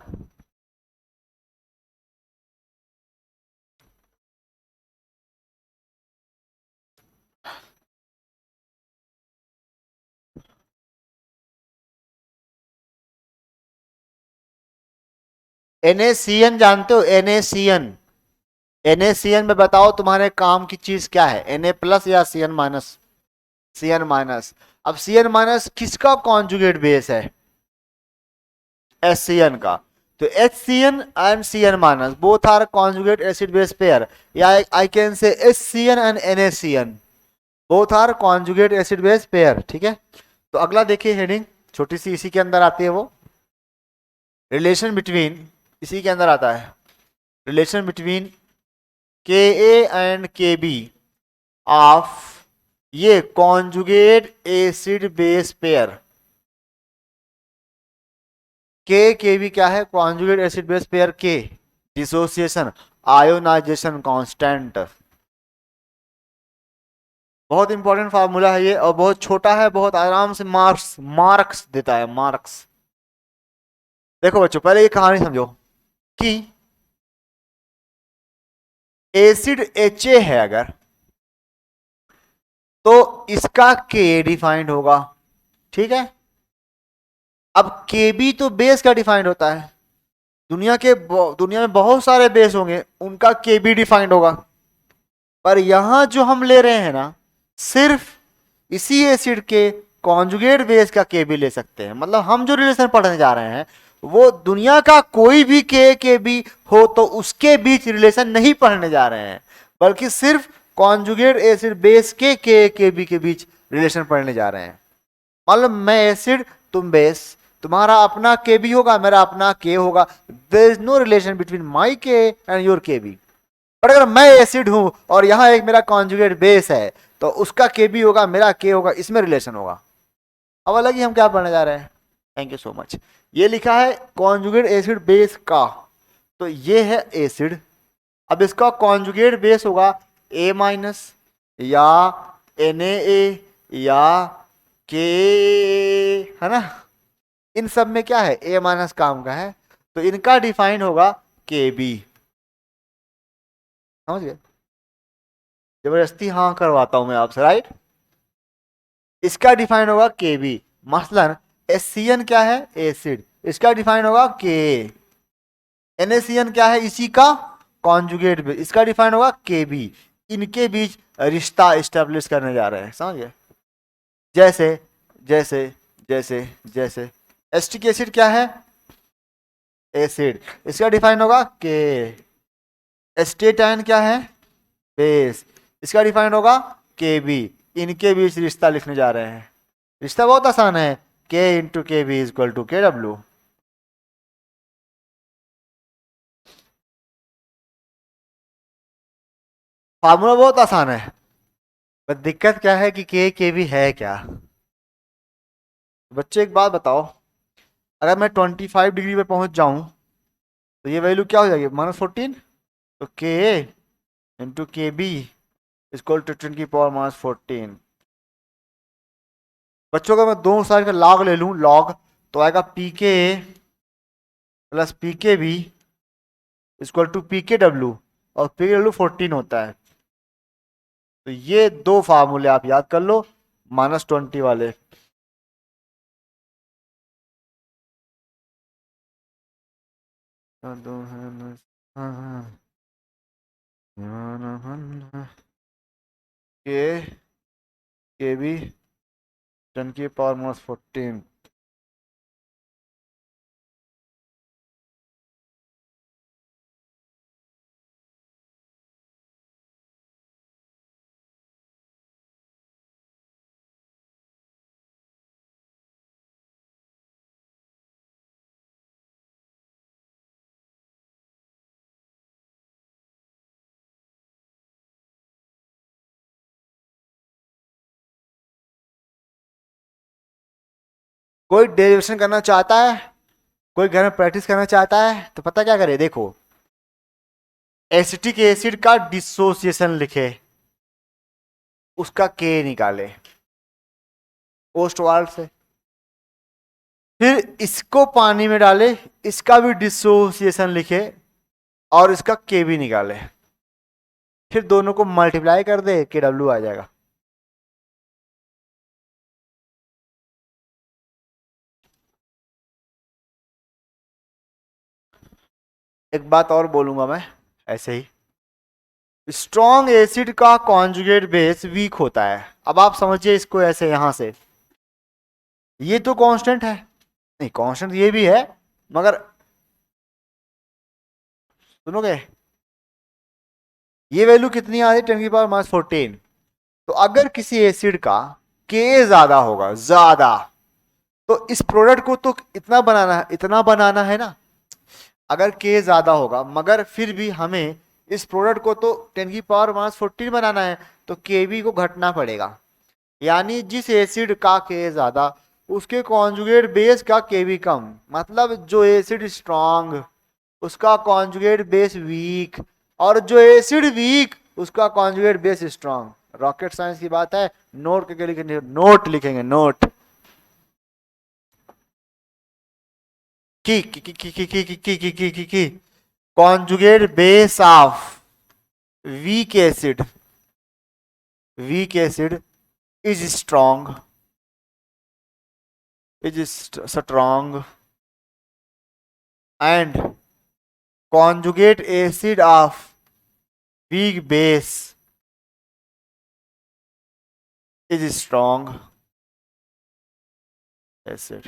NaCN जानते हो, NaCN, NaCN में बताओ तुम्हारे काम की चीज क्या है, Na+ या Cn-? Cn-। अब Cn- किसका कॉन्जुगेट बेस है, HCN का। तो HCN and Cn- both are conjugate acid base pair, या I can say HCN and NaCN both are conjugate acid base pair, ठीक है। तो अगला देखिए हेडिंग, छोटी सी इसी के अंदर आती है वो, रिलेशन बिटवीन, इसी के अंदर आता है, relation between Ka and Kb of, ये कॉन्जुगेट एसिड बेस पेयर। के भी क्या है, कॉन्जुगेट एसिड बेस पेयर के, डिसोसिएशन, आयोनाइजेशन कांस्टेंट। बहुत इंपॉर्टेंट फार्मूला है ये, और बहुत छोटा है, बहुत आराम से मार्क्स मार्क्स देता है, मार्क्स। देखो बच्चों, पहले ये कहानी समझो कि एसिड Ha है अगर, तो इसका के डिफाइंड होगा, ठीक है। अब Kb तो बेस का डिफाइंड होता है, दुनिया में बहुत सारे बेस होंगे, उनका Kb डिफाइंड होगा। पर यहां जो हम ले रहे हैं ना, सिर्फ इसी एसिड के कॉन्जुगेट बेस का Kb ले सकते हैं। मतलब हम जो रिलेशन पढ़ने जा रहे हैं, वो दुनिया का कोई भी Kb हो तो उसके बीच रिलेशन नहीं पढ़ने जा रहे हैं, बल्कि सिर्फ कॉन्जुगेट एसिड बेस के Kb के बीच रिलेशन पढ़ने जा रहे हैं। मान लो मैं एसिड, तुम बेस, तुम्हारा अपना Kb होगा, मेरा अपना K होगा, there is no relation between my K and your Kb। पर अगर मैं एसिड हूं और यहां एक मेरा कॉन्जुगेट बेस है, तो उसका Kb होगा, मेरा K होगा, इसमें रिलेशन होगा। अब अलग ही हम क्या पढ़ने जा रहे हैं, थैंक यू सो मच। ये लिखा है कॉन्जुगेट एसिड बेस का, तो ये है एसिड। अब इसका कॉन्जुगेट बेस होगा A- या Na या K, है ना। इन सब में क्या है, A- काम का है, तो इनका डिफाइन होगा Kb। समझ गए, जबरदस्ती हाँ करवाता हूं मैं आपसे, राइट। इसका डिफाइन होगा Kb। मसलन HCN क्या है, एसिड, इसका डिफाइन होगा K। NaCN क्या है, इसी का कॉन्जुगेट बेस, इसका डिफाइन होगा Kb। इनके बीच रिश्ता एस्टेब्लिश करने जा रहे हैं, समझ गए। जैसे जैसे जैसे जैसे एस्टिक एसिड क्या है, एसिड, इसका डिफाइन होगा K। एस्टेटाइन क्या है, बेस, इसका डिफाइन होगा Kb। इनके बीच रिश्ता लिखने जा रहे हैं। रिश्ता बहुत आसान है, K into Kb equal to Kw। Formula बहुत आसान है, बस दिक्कत क्या है कि Kb है क्या। बच्चे एक बात बताओ, अगर मैं 25 डिग्री पे पहुंच जाऊं, तो ये वैल्यू क्या हो जाएगी, -14। तो Ka इंटू के बी इक्वल टू 10⁻14। बच्चों का मैं दोनों साइड का लॉग ले लूं, लॉग तो आएगा पी के प्लस पी के बी इक्वल टू पी के डब्ल्यू, और पी के डब्ल्यू 14 होता है। तो ये दो फार्मूले आप याद कर लो, -20 वाले। के बी 10⁻14। कोई डेरिवेशन करना चाहता है, कोई घर में प्रैक्टिस करना चाहता है तो पता क्या करे, देखो एसिटिक एसिड का डिसोसिएशन लिखे, उसका के निकाले ओस्टवाल्ड से, फिर इसको पानी में डाले, इसका भी डिसोसिएशन लिखे और इसका के भी निकाले, फिर दोनों को मल्टीप्लाई कर दे, के डब्ल्यू आ जाएगा। एक बात और बोलूंगा मैं ऐसे ही, स्ट्रॉन्ग एसिड का कॉन्जुगेट बेस वीक होता है। अब आप समझिए इसको ऐसे, यहां से ये तो कांस्टेंट है, नहीं कांस्टेंट ये भी है, मगर सुनोगे ये वैल्यू कितनी आ रही है, 10⁻14। तो अगर किसी एसिड का के ज्यादा होगा, ज्यादा, तो इस प्रोडक्ट को तो इतना बनाना है, इतना बनाना है ना, अगर के ज्यादा होगा, मगर फिर भी हमें इस प्रोडक्ट को तो 10⁻14 बनाना है, तो के बी को घटना पड़ेगा। यानी जिस एसिड का के ज्यादा, उसके कॉन्जुगेट बेस का के बी कम, मतलब जो एसिड स्ट्रांग उसका कॉन्जुगेट बेस वीक, और जो एसिड वीक उसका conjugate base strong. Rocket science की बात है, नोट करके लिखेंगे, नोट लिखेंगे, नोट की conjugate base of weak acid is strong, and conjugate acid of weak base is strong acid,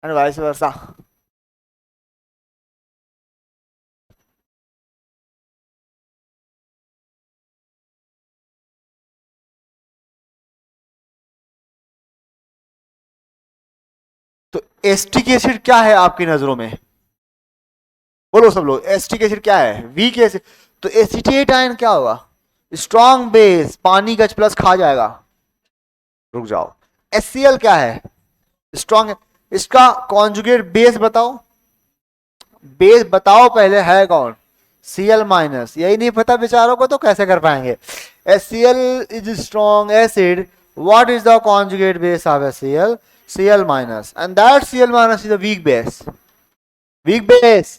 and vice versa. तो एस्टिक एसिड क्या है आपकी नजरों में, बोलो सब लोग, एस्टिक एसिड क्या है, वीक एसिड। तो एसिटेट आयन क्या होगा, स्ट्रॉन्ग बेस, पानी का प्लस खा जाएगा। रुक जाओ, HCl क्या है, स्ट्रॉन्ग, इसका कॉन्जुगेट बेस बताओ, बेस बताओ पहले है कौन, Cl-, यही नहीं पता बेचारों को तो कैसे कर पाएंगे। HCl is strong acid, what is the conjugate base of HCl, Cl-, and that Cl- is a weak base, weak base।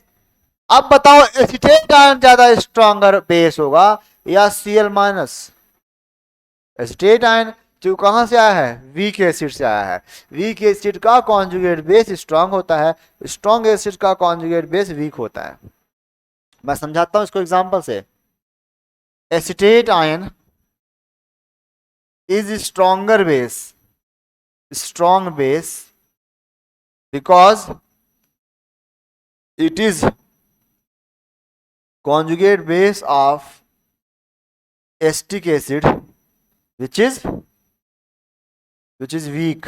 अब बताओ एसिटेट आयन ज्यादा स्ट्रॉन्गर बेस होगा या Cl-, एसिटेट आयन जो कहां से आया है, वीक एसिड से आया है, वीक एसिड का कॉन्जुगेट बेस स्ट्रांग होता है, स्ट्रॉन्ग एसिड का कॉन्जुगेट बेस वीक होता है। मैं समझाता हूं इसको एग्जांपल से, acetate ion is stronger base, strong base because it is conjugate base of acetic acid which is weak।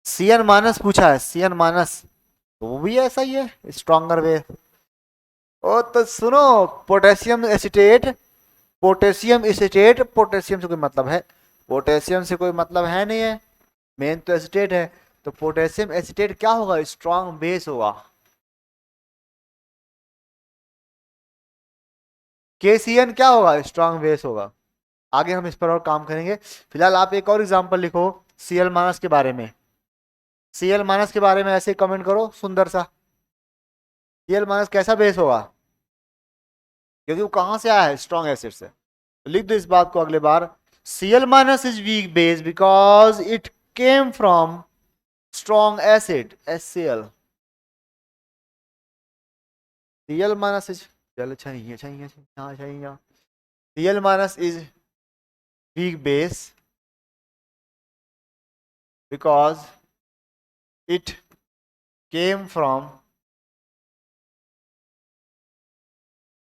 Cn- पूछा है, Cn- तो वो भी ऐसा ही है, स्ट्रॉन्गर बेस। ओ तो सुनो, potassium acetate, potassium acetate, potassium से कोई मतलब है, पोटेशियम से कोई मतलब है नहीं है, मेन तो एसिटेट है। तो पोटेशियम एसिटेट क्या होगा, स्ट्रॉन्ग बेस होगा। KCN क्या होगा, स्ट्रॉन्ग बेस होगा। आगे हम इस पर और काम करेंगे। फिलहाल आप एक और एग्जांपल लिखो Cl माइनस के बारे में। Cl माइनस के बारे में ऐसे कमेंट करो सुंदर सा। Cl माइनस कैसा बेस होगा, क्योंकि वो कहां से आया है, स्ट्रॉन्ग एसिड से। तो लिख दो इस बात को अगले बार। Cl minus is weak base because it came from strong acid HCl। Cl minus is चल चाहिए चाहिए यहाँ चाहिए। Cl minus is weak base because it came from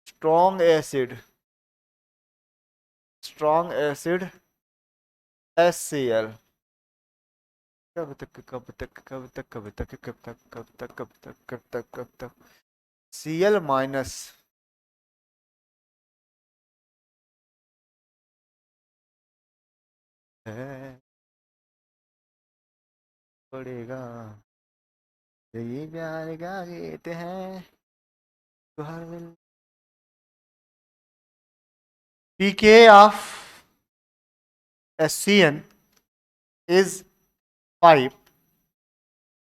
strong acid HCl। कब तक Cl माइनस है पड़ेगा, ये प्यार का गीत है तो हर दिल। pK of HCN is 5।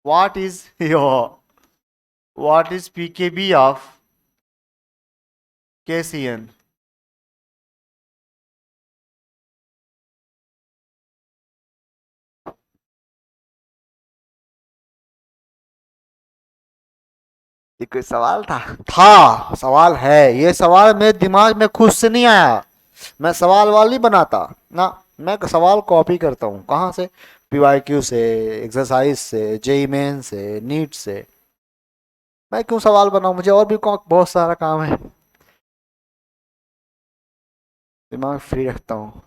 What is your what is pKb of KCN? ये कोई सवाल था सवाल है, ये सवाल मेरे दिमाग में खुद से नहीं आया। मैं सवाल वाल नहीं बनाता ना, मैं सवाल कॉपी करता हूँ कहाँ से, PYQ से, एक्सरसाइज से, जेई मेन से, नीट से। मैं क्यों सवाल बनाऊं, मुझे और भी बहुत सारा काम है, दिमाग फ्री रखता हूँ।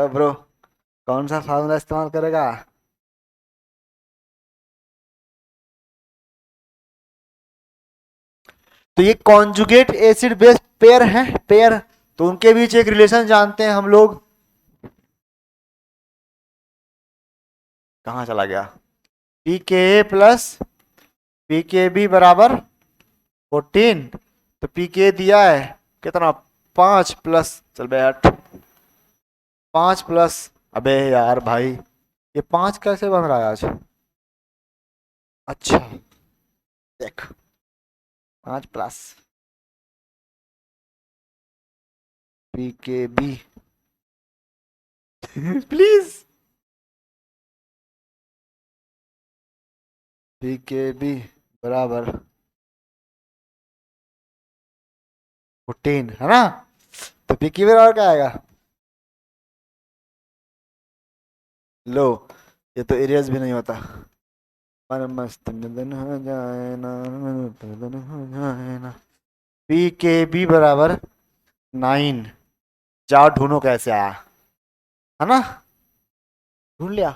ब्रो कौन सा फार्मूला इस्तेमाल करेगा। तो ये कॉन्जुगेट एसिड बेस पेयर है, पेयर, तो उनके बीच एक रिलेशन जानते हैं हम लोग। कहाँ चला गया, pKa प्लस pKb बराबर 14। तो pK दिया है कितना, 5 प्लस, चल बैठ, 5 प्लस, अबे यार भाई ये 5 कैसे बन रहा है आज। अच्छा देख, 5 प्लस pKb प्लीज, pKb बराबर 14 है ना। तो pKb बराबर क्या आएगा, लो ये तो एरियस भी नहीं होता। पर मस्त मदन हो जाए ना, मदन हो जाए ना। pKb बराबर 9। जाओ ढूंढो कैसे आया, है ना, ढूंढ लिया।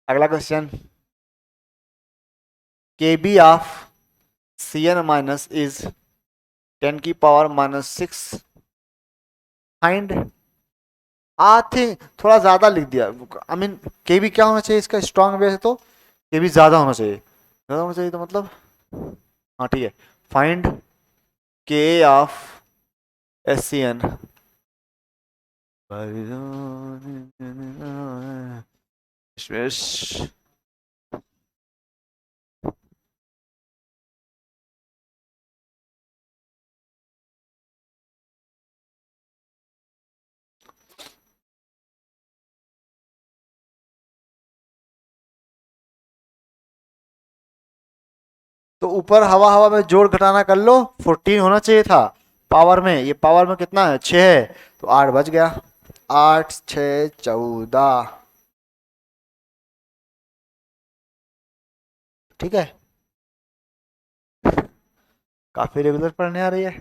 अगला question, Kb of Cn minus is 10 की पावर -6। फाइंड, आई थिंक थोड़ा ज्यादा लिख दिया, आई मीन Kb क्या होना चाहिए, इसका स्ट्रॉन्ग बेस है तो Kb ज्यादा होना चाहिए, ज्यादा होना चाहिए तो मतलब, हाँ ठीक है। Find Ka of HCN। तो ऊपर हवा हवा में जोड़ घटाना कर लो, 14 होना चाहिए था पावर में, ये पावर में कितना है 6 है, तो 8 बच गया, 8 6 14। ठीक है, काफी रेगुलर पढ़ने आ रही है।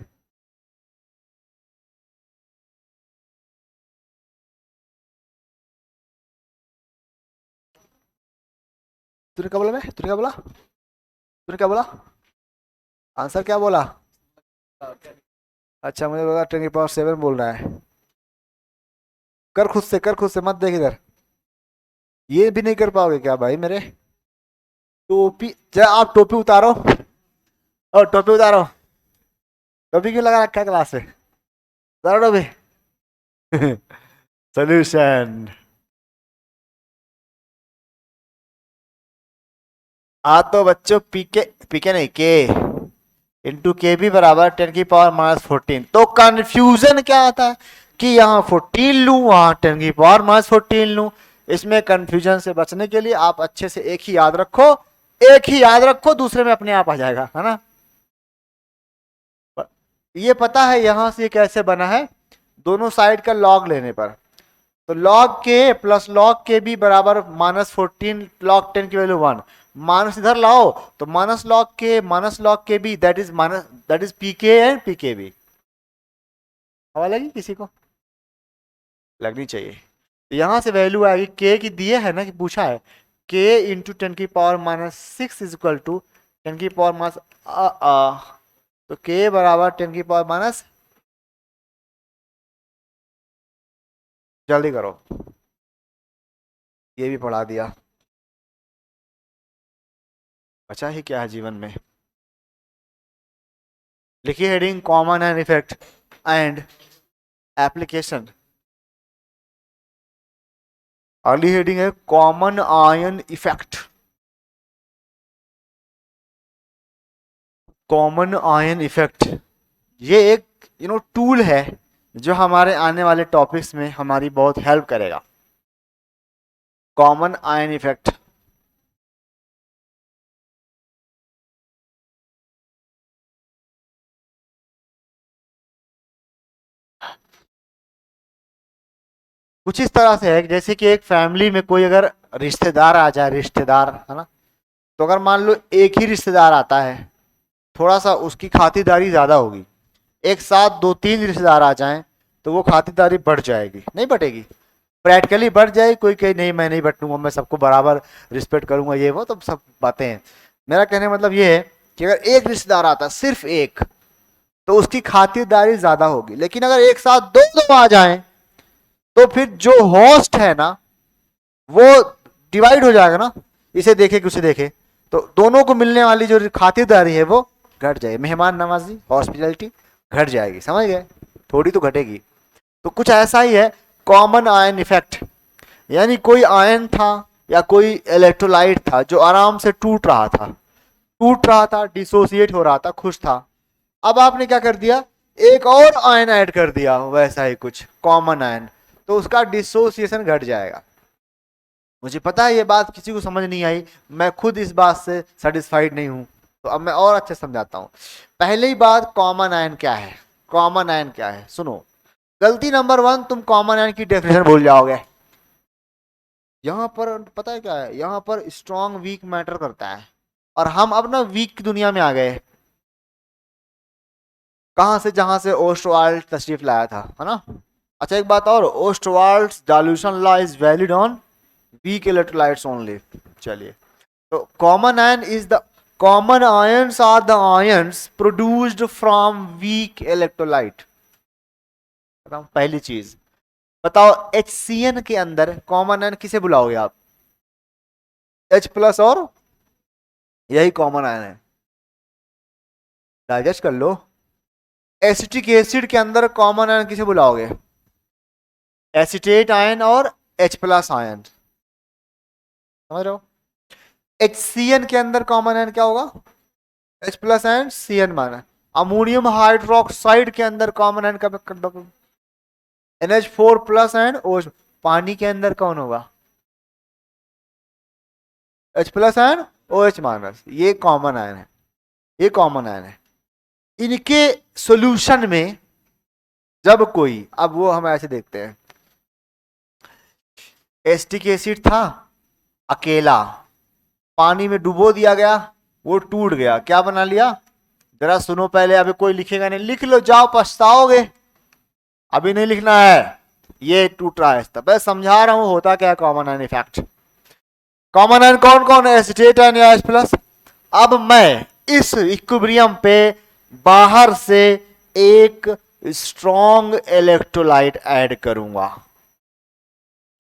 तूने क्या बोला, मैं तूने क्या बोला, तूने क्या बोला, आंसर क्या बोला। अच्छा मुझे लगा 10 की पावर 7 बोल रहा है। कर खुद से, कर खुद से, मत देख इधर। ये भी नहीं कर पाओगे क्या भाई मेरे, टोपी, जरा आप टोपी उतारो, और टोपी उतारो, टोपी क्यों लगा रखा है क्लास में, उतारो टोपी। सोल्यूशन। हाँ तो बच्चों पीके, पीके नहीं के इंटू के भी बराबर 10⁻14। तो कंफ्यूजन क्या आता है कि यहाँ 14 लू वहां 10⁻14 लू। इसमें कंफ्यूजन से बचने के लिए आप अच्छे से एक ही याद रखो, एक ही याद रखो, दूसरे में अपने आप आ जाएगा, है ना। ये पता है यहां से ये कैसे बना है, दोनों साइड का लॉग लेने पर। तो लॉग के प्लस लॉग के भी बराबर -14, लॉग 10 की वैल्यू 1, माइनस इधर लाओ तो माइनस लॉग के भी, दैट इज पी के एंड पी के भी। हवा लगी किसी को, लगनी चाहिए। तो यहां से वैल्यू आएगी के की, दिए है ना कि पूछा है, के इंटू 10⁻6 इज इक्वल टू 10⁻, तो के बराबर 10⁻, जल्दी करो, ये भी पढ़ा दिया, बचा ही क्या है जीवन में। लिखिए heading common and effect and application. अगली हेडिंग है common ion effect. Common ion effect ये एक टूल है जो हमारे आने वाले टॉपिक्स में हमारी बहुत हेल्प करेगा। कॉमन आयन इफेक्ट, कुछ इस तरह से है जैसे कि एक फैमिली में कोई अगर रिश्तेदार आ जाए, रिश्तेदार है ना, तो अगर मान लो एक ही रिश्तेदार आता है, थोड़ा सा उसकी खातिरदारी ज्यादा होगी। एक साथ 2-3 रिश्तेदार आ जाएं तो वो खातिरदारी बढ़ जाएगी, नहीं बढ़ेगी, प्रैक्टिकली बढ़ जाएगी। कोई कहे नहीं मैं नहीं बटूंगा, मैं सबको बराबर रिस्पेक्ट करूंगा, ये वो तो सब बातें हैं। मेरा कहने का मतलब ये है कि अगर एक रिश्तेदार आता है, सिर्फ एक, तो उसकी खातिरदारी ज्यादा होगी। लेकिन अगर एक साथ दो दो आ जाएं तो फिर जो होस्ट है ना वो डिवाइड हो जाएगा ना, इसे देखे कि उसे देखे, तो दोनों को मिलने वाली जो खातिरदारी है वो घट जाएगी, मेहमान नवाजी, हॉस्पिटलिटी घट जाएगी, समझ गए, थोड़ी तो घटेगी। तो कुछ ऐसा ही है कॉमन आयन इफेक्ट, यानी कोई आयन था या कोई इलेक्ट्रोलाइट था जो आराम से टूट रहा था, डिसोसिएट हो रहा था, खुश था। अब आपने क्या कर दिया, एक और आयन ऐड कर दिया, वैसा ही कुछ कॉमन आयन, तो उसका डिसोसिएशन घट जाएगा। मुझे पता है ये बात किसी को समझ नहीं आई, मैं खुद इस बात से सेटिस्फाइड नहीं हूं, तो अब मैं और अच्छे समझाता हूं। पहले ही बात, कॉमन आयन क्या है, कॉमन आयन क्या है सुनो। गलती नंबर 1, तुम कॉमन आयन की डेफिनेशन भूल जाओगे। यहां पर पता है क्या है, यहां पर स्ट्रॉन्ग वीक मैटर करता है, और हम अब ना वीक की दुनिया में आ गए। कहां से, जहां से ओस्टवाल्ड तशरीफ लाया था, है ना। अच्छा एक बात और, Ostwald dilution law is valid on weak electrolytes only. चलिए, तो common ion is the, common ions are the ions produced from weak electrolyte. बताओ पहली चीज, बताओ HCN के अंदर कॉमन आयन किसे बुलाओगे आप, H+ और यही कॉमन आयन है, डाइजेस्ट कर लो। एसिटिक एसिड के अंदर कॉमन आयन किसे बुलाओगे, एसिटेट आयन और H+ आयन, समझ रहे हो। HCN के अंदर कॉमन आयन क्या होगा, H+ एंड CN माना। अमोनियम हाइड्रोक्साइड के अंदर कॉमन आयन का NH4+ एंड OH। पानी के अंदर कौन होगा, H+ एंड OH-, ये कॉमन आयन है, ये कॉमन आयन है। इनके सॉल्यूशन में जब कोई, अब वो हम ऐसे देखते हैं, एसिटिक एसिड था अकेला, पानी में डुबो दिया गया, वो टूट गया, क्या बना लिया, जरा सुनो पहले, अभी कोई लिखेगा नहीं, लिख लो जाओ पछताओगे, अभी नहीं लिखना है, ये टूट रहा है, मैं समझा रहा हूं होता क्या common ion effect. Common ion कौन कौन है, एसिटेट आयन या H+। अब मैं इस इक्विलिब्रियम पे बाहर से एक स्ट्रॉन्ग इलेक्ट्रोलाइट ऐड करूंगा,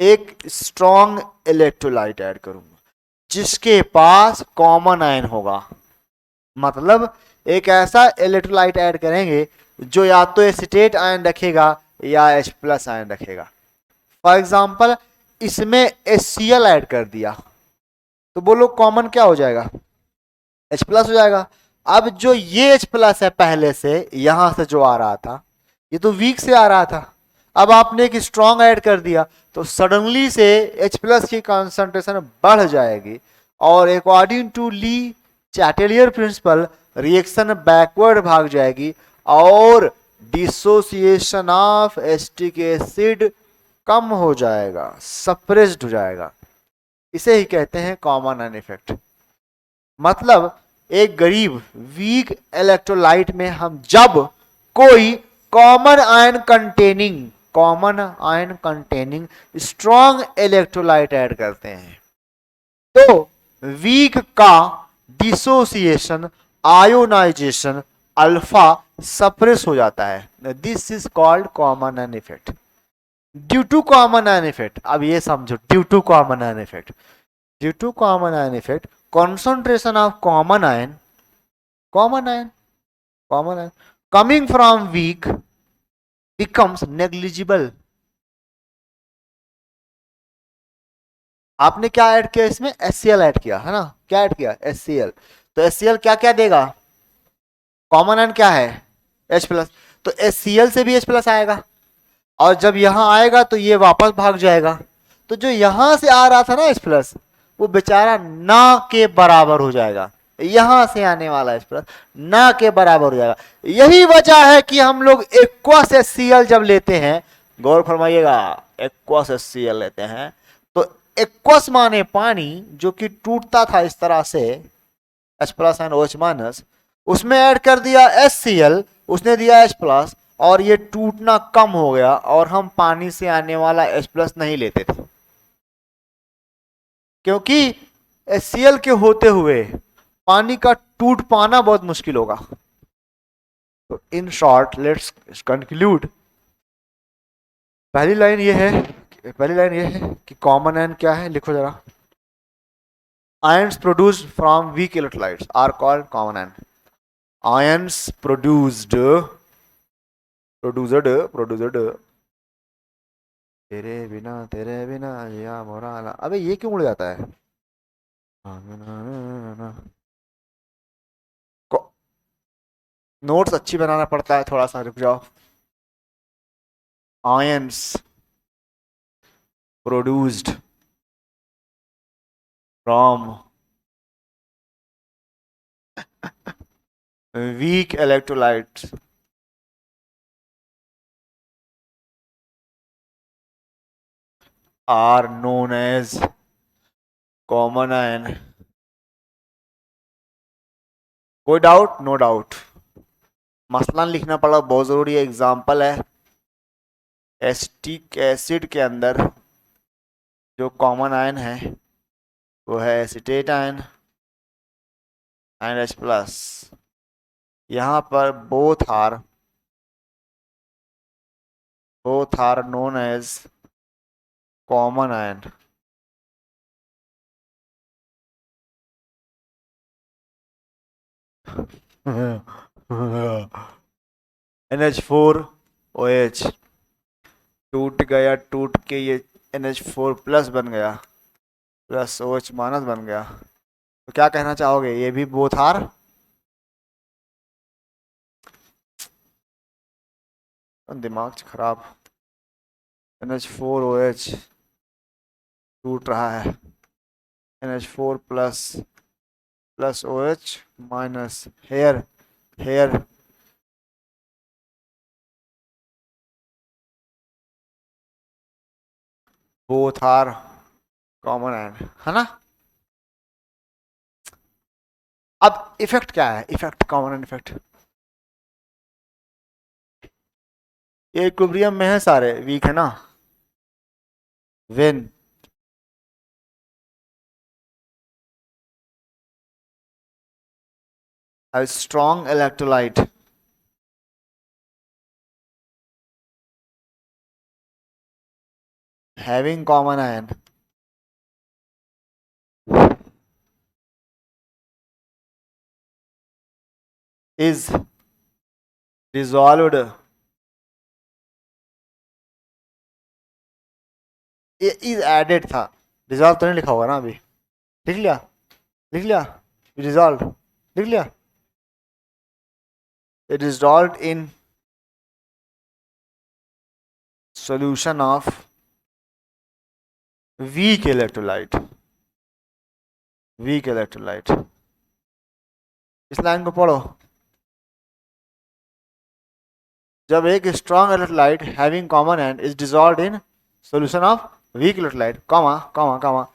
एक स्ट्रॉन्ग इलेक्ट्रोलाइट ऐड करूंगा जिसके पास कॉमन आयन होगा। मतलब एक ऐसा इलेक्ट्रोलाइट ऐड करेंगे जो या तो एसिटेट आयन रखेगा या H+ आयन रखेगा। फॉर एग्जाम्पल इसमें HCl ऐड कर दिया तो बोलो कॉमन क्या हो जाएगा, H+ हो जाएगा। अब जो ये H+ है पहले से यहां से जो आ रहा था, ये तो वीक से आ रहा था, अब आपने एक स्ट्रॉन्ग ऐड कर दिया तो सडनली से H+ की कंसंट्रेशन बढ़ जाएगी और according to Le Chatelier principle reaction backward भाग जाएगी और डिसोसिएशन ऑफ एसिटिक एसिड कम हो जाएगा, सप्रेस्ड हो जाएगा। इसे ही कहते हैं कॉमन आयन इफेक्ट। मतलब एक गरीब वीक इलेक्ट्रोलाइट में हम जब कोई common ion containing strong electrolyte add करते हैं तो वीक का डिसोसिएशन आयोनाइजेशन अल्फा सप्रेस हो जाता है। This is called common ion effect. Due to common ion effect, अब ये समझो, due to common ion effect, due to common ion effect concentration of common ion coming from weak becomes negligible। आपने क्या add किया इसमें, HCl add किया है ना, क्या ऐड किया HCl, तो HCl क्या क्या देगा, कॉमन आयन क्या है H+, तो HCl से भी H+ आएगा और जब यहां आएगा तो ये वापस भाग जाएगा, तो जो यहां से आ रहा था ना H+, वो बेचारा ना के बराबर हो जाएगा, यहां से आने वाला H+ ना के बराबर हो जाएगा। यही वजह है कि हम लोग एक्वस HCl जब लेते हैं, गौर फरमाइएगा, एक्वस HCl लेते हैं तो एक्वस माने पानी जो कि टूटता था इस तरह से H+ एंड OH-, उसमें ऐड कर दिया HCl, उसने दिया H+ और ये टूटना कम हो गया और हम पानी से आने वाला H+ नहीं लेते थे क्योंकि HCl के होते हुए पानी का टूट पाना बहुत मुश्किल होगा। तो इन शॉर्ट लेट्स कंक्लूड, पहली लाइन ये है कि कॉमन आयन क्या है, लिखो जरा, ions produced from weak electrolytes are called common ion. Ions produced तेरे बिना या मोरा, अबे ये क्यों उड़ जाता है, नोट्स अच्छी बनाना पड़ता है, थोड़ा सा रुक जाओ। Ions produced from weak electrolytes are known as common ion। कोई डाउट, नो डाउट, मसलन लिखना पड़ा बहुत जरूरी है, एग्जांपल है एसिटिक एसिड के अंदर जो कॉमन आयन है वो है एसिटेट आयन एंड H+। यहाँ पर both are known as common ion। NH4OH टूट गया, टूट के ये NH4+ बन गया प्लस OH- बन गया, तो क्या कहना चाहोगे, ये भी बोथ आर, दिमाग खराब, NH4OH टूट रहा है, NH4+ plus OH- here here both are common ion, है ना। अब इफेक्ट क्या है, इफेक्ट कॉमन आयन इफेक्ट, ये इक्विलिब्रियम में है, सारे वीक है ना, when a strong electrolyte having common ion is dissolved, ये इज एडेड था, डिजॉल्व तो नहीं लिखा होगा ना अभी, लिख लिया, लिख लिया, डिजॉल्व लिख लिया, it is dissolved in solution of weak electrolyte, weak electrolyte। इस लाइन को पढ़ो, जब एक strong electrolyte having common and is dissolved in solution of weak electrolyte, comma comma comma,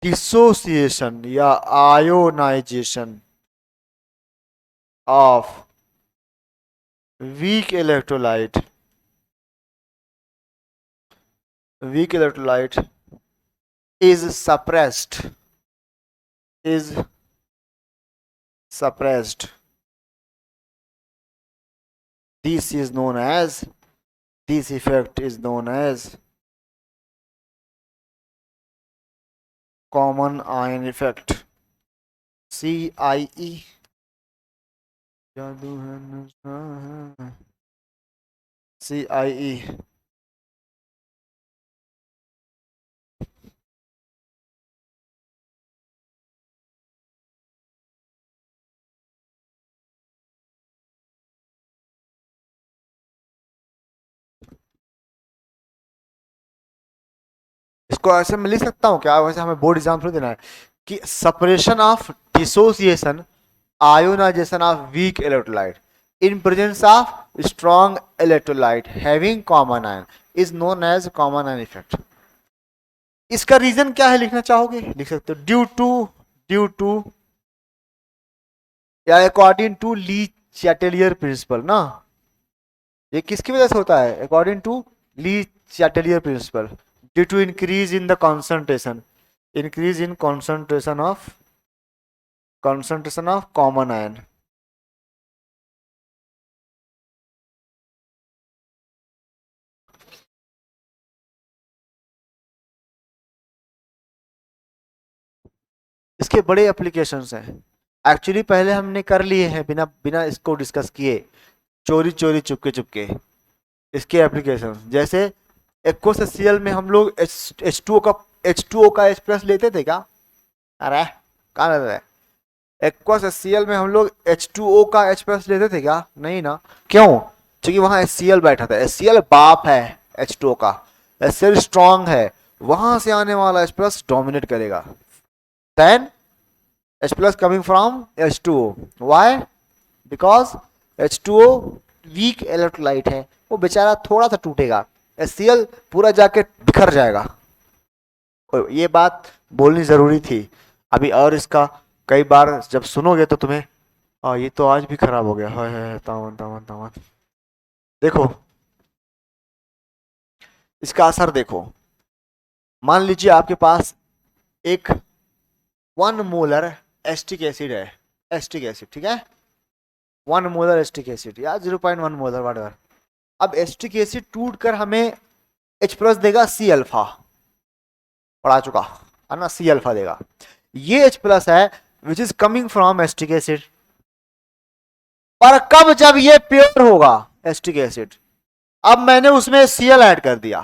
dissociation या ionisation of weak electrolyte, weak electrolyte is suppressed, is suppressed, this is known as, this effect is known as common ion effect, CIE। जादू है नशा है, CIE। इसको ऐसे मैं लिख सकता हूँ क्या, वैसे हमें बोर्ड एग्जाम थोड़ी देना है, कि separation of dissociation ionisation of weak electrolyte in presence of strong electrolyte having common ion is known as common ion effect. इसका रीजन क्या है लिखना चाहोगे, लिख सकते हो, ड्यू टू या according to Le Chatelier principle ना, ये किसकी वजह से होता है, according to Le Chatelier principle, due to increase in the concentration, increase in concentration of common ion। इसके बड़े एप्लीकेशंस हैं, एक्चुअली पहले हमने कर लिए हैं बिना बिना इसको डिस्कस किए, चोरी चोरी चुपके चुपके इसके एप्लीकेशन, जैसे एक्वस HCl में हम लोग H2O का H प्लस लेते थे क्या, अरे कहाँ लेते थे, एक्वस HCl में हम लोग H2O का H प्लस लेते थे क्या, नहीं ना, क्यों, क्योंकि वहां HCl बैठा था, HCl बाप है H2O का, HCl स्ट्रॉन्ग है, वहां से आने वाला H प्लस डोमिनेट करेगा, then H plus coming from H2O, why, because H2O weak electrolyte है, वो बेचारा थोड़ा सा टूटेगा, HCl पूरा जाके बिखर जाएगा। ये बात बोलनी जरूरी थी अभी, और इसका कई बार जब सुनोगे तो तुम्हें ये तो आज भी खराब हो गया है, तावन तावन तावन। देखो इसका असर देखो, मान लीजिए आपके पास एक 1 मोलर एस्टिक एसिड है, एस्टिक एसिड, ठीक है, 1 मोलर एस्टिक एसिड या 0.1 मोलर व्हाटएवर, अब एस्टिक एसिड टूट कर हमें H प्लस देगा C अल्फा, पढ़ा चुका है ना, C अल्फा देगा, ये H प्लस है which is coming from acetic acid, पर कब, जब ये प्योर होगा एस्टिक एसिड, अब मैंने उसमें Cl ऐड कर दिया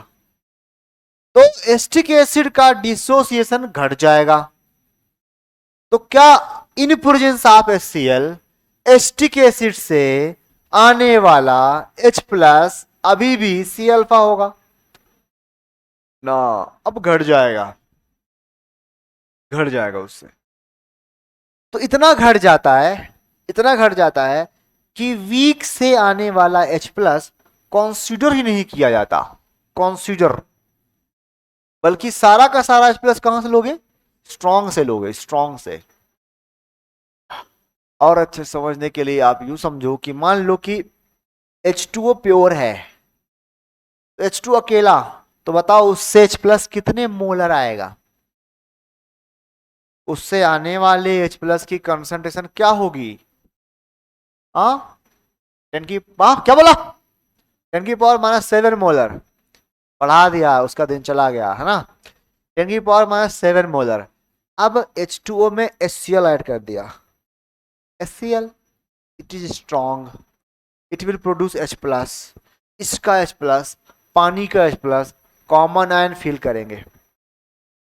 तो एस्टिक एसिड का डिसोसिएशन घट जाएगा, तो क्या इन presence of HCl acetic acid से आने वाला H प्लस अभी भी C अल्फा होगा ना, अब घट जाएगा, घट जाएगा उससे, तो इतना घट जाता है, इतना घट जाता है कि वीक से आने वाला H प्लस कॉन्सिडर ही नहीं किया जाता, कॉन्सिडर, बल्कि सारा का सारा H प्लस कहां से लोगे, स्ट्रॉन्ग से लोगे, स्ट्रॉन्ग से। और अच्छे समझने के लिए आप यूं समझो कि मान लो कि H2O प्योर है, H2 अकेला, तो बताओ उससे H प्लस कितने मोलर आएगा, उससे आने वाले H प्लस की कंसंट्रेशन क्या होगी, हाँ 10 की, क्या बोला, 10 की पावर -7 मोलर, पढ़ा दिया, उसका दिन चला गया है ना, 10 की पावर -7 मोलर, अब H2O में HCl ऐड कर दिया, HCl it is strong, it will produce H plus, इसका H प्लस, पानी का H plus, common ion feel करेंगे।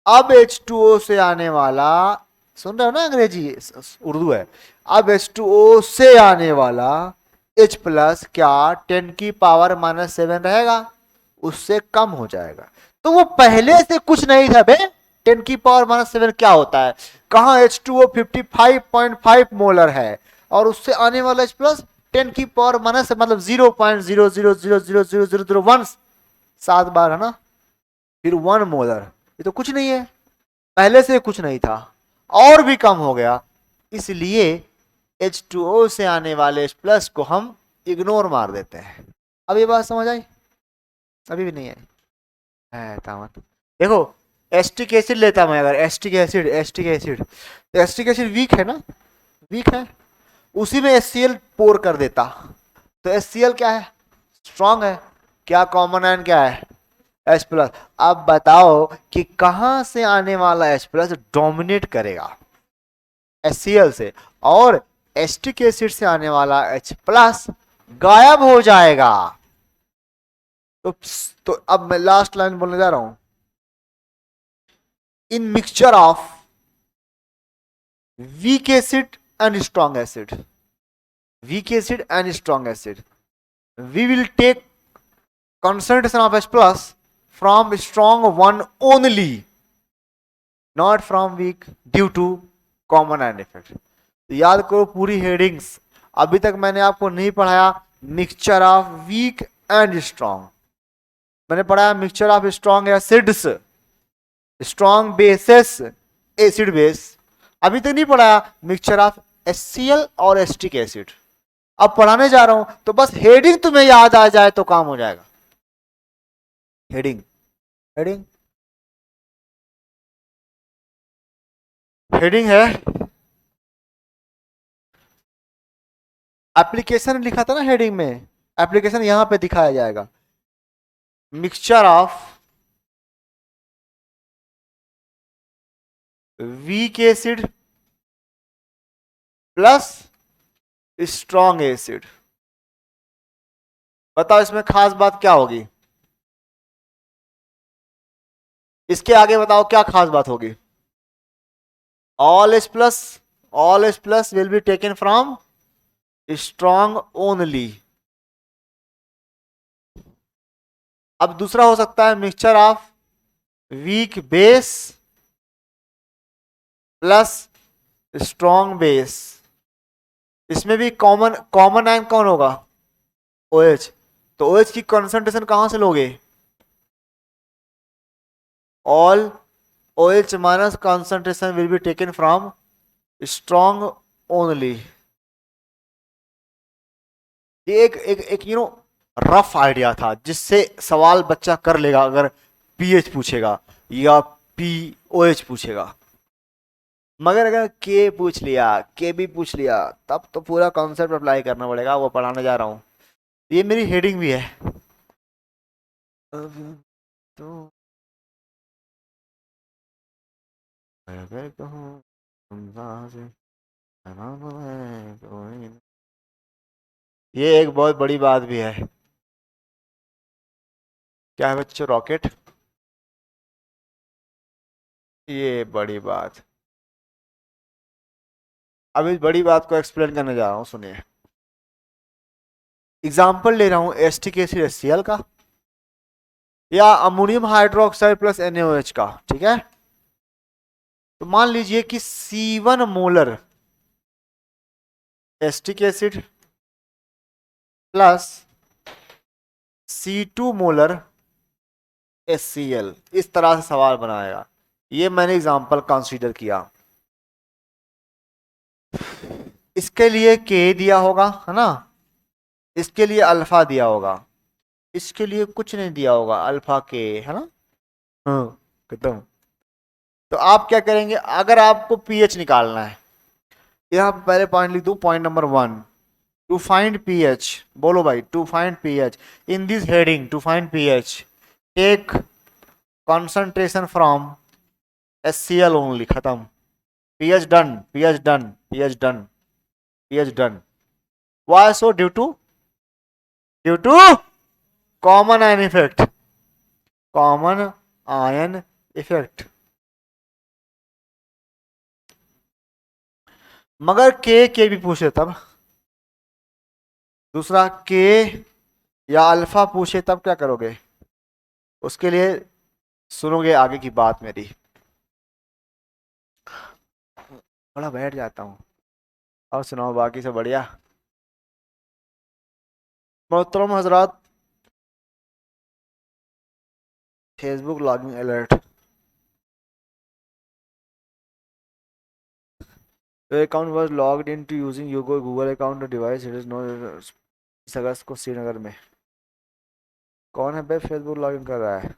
अब H2O से आने वाला, सुन रहे हो ना अंग्रेजी, उर्दू है। अब H2O से आने वाला H प्लस क्या 10 की पावर -7 रहेगा, उससे कम हो जाएगा। तो वो पहले से कुछ नहीं था बे, 10 की पावर -7 क्या होता है, कहाँ H2O 55.5 मोलर है, और उससे आने वाला H प्लस 10 की पावर माइनस मतलब 0.00000001 7 बार है ना, फिर 1 मोलर, ये तो कुछ नहीं है, पहले से कुछ नहीं था और भी कम हो गया, इसलिए H2O से आने वाले H प्लस को हम इग्नोर मार देते हैं। अब ये बात समझ आई? अभी भी नहीं आई है तामत। देखो एस्टिक एसिड लेता मैं, अगर एस्टिक एसिड तो एस्टिक एसिड वीक है ना, वीक है, उसी में HCl पोर कर देता, तो HCl क्या है, स्ट्रॉन्ग है, क्या कॉमन आयन क्या है, H प्लस। अब बताओ कि कहां से आने वाला H प्लस डोमिनेट करेगा, HCl से, और एस्टिक एसिड से आने वाला H प्लस गायब हो जाएगा। तो अब मैं लास्ट लाइन बोलने जा रहा हूं, इन mixture of weak acid and strong acid, weak acid and strong acid, we will take concentration of H plus from strong one only, not from weak, due to common ion effect। तो याद करो पूरी headings, अभी तक मैंने आपको नहीं पढ़ाया mixture of weak and strong, मैंने पढ़ाया mixture of strong acids, strong bases, acid base, अभी तक नहीं पढ़ाया मिक्सचर ऑफ HCl और एस्टिक एसिड। अब पढ़ाने जा रहा हूं, तो बस हेडिंग तुम्हें याद आ जाए तो काम हो जाएगा। हेडिंग, हेडिंग, हेडिंग है, एप्लीकेशन लिखा था ना हेडिंग में, एप्लीकेशन यहां पे दिखाया जाएगा, mixture of weak acid plus strong acid. बताओ इसमें खास बात क्या होगी, इसके आगे बताओ क्या खास बात होगी। all H plus will be taken from strong only। अब दूसरा हो सकता है mixture of weak base plus strong base, इसमें भी कॉमन आयन कौन होगा, OH, तो OH की कंसंट्रेशन कहां से लोगे, all OH minus concentration will be taken from strong only। ये एक रफ आइडिया था जिससे सवाल बच्चा कर लेगा अगर पीएच पूछेगा या POH पूछेगा, मगर अगर के पूछ लिया, के भी पूछ लिया, तब तो पूरा कॉन्सेप्ट अप्लाई करना पड़ेगा, वो पढ़ाने जा रहा हूं। ये मेरी हेडिंग भी है। तो अगर कहूं ये एक बहुत बड़ी बात भी है, क्या है बच्चों, रॉकेट, ये बड़ी बात, अब इस बड़ी बात को एक्सप्लेन करने जा रहा हूं, सुनिए। एग्जाम्पल ले रहा हूं एस्टिक एसिड HCl का या अमोनियम हाइड्रोक्साइड प्लस NaOH का, ठीक है। तो मान लीजिए कि C1 molar acetic acid plus C2 molar HCl, इस तरह से सवाल बनाएगा, ये मैंने एग्जांपल कंसीडर किया। इसके लिए K दिया होगा है ना, इसके लिए अल्फा दिया होगा, इसके लिए कुछ नहीं दिया होगा, अल्फा K है ना, हाँ खत्म। तो आप क्या करेंगे, अगर आपको पीएच निकालना है, यहां पहले पॉइंट लिख दूं, point number 1, to find pH, बोलो भाई, to find pH in this heading, to find pH take concentration from HCl only, खत्म, pH done, pH done, pH done, pH done. Why so? Due to common ion effect, common ion effect. मगर के भी पूछे तब, दूसरा के या alpha पूछे तब क्या करोगे? उसके लिए सुनोगे आगे की बात मेरी। थोड़ा बैठ जाता हूँ और सुनाओ, बाकी सब बढ़िया? मोहतरम हजरात, Facebook logging alert. Your account was logged into using your Google account or device. It is no 20 अगस्त को श्रीनगर में। कौन है बे फेसबुक लॉगिन कर रहा है?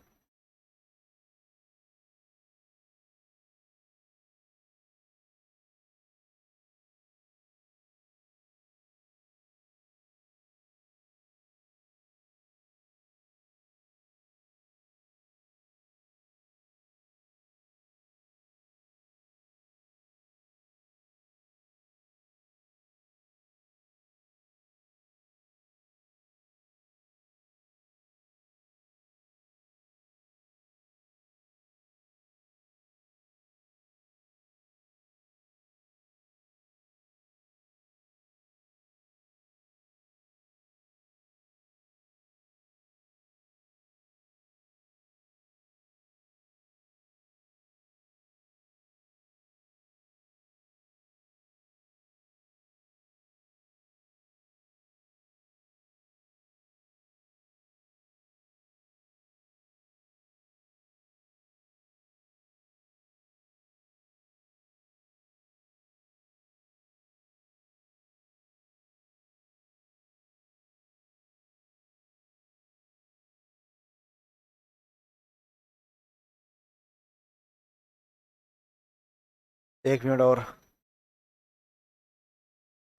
एक मिनट और,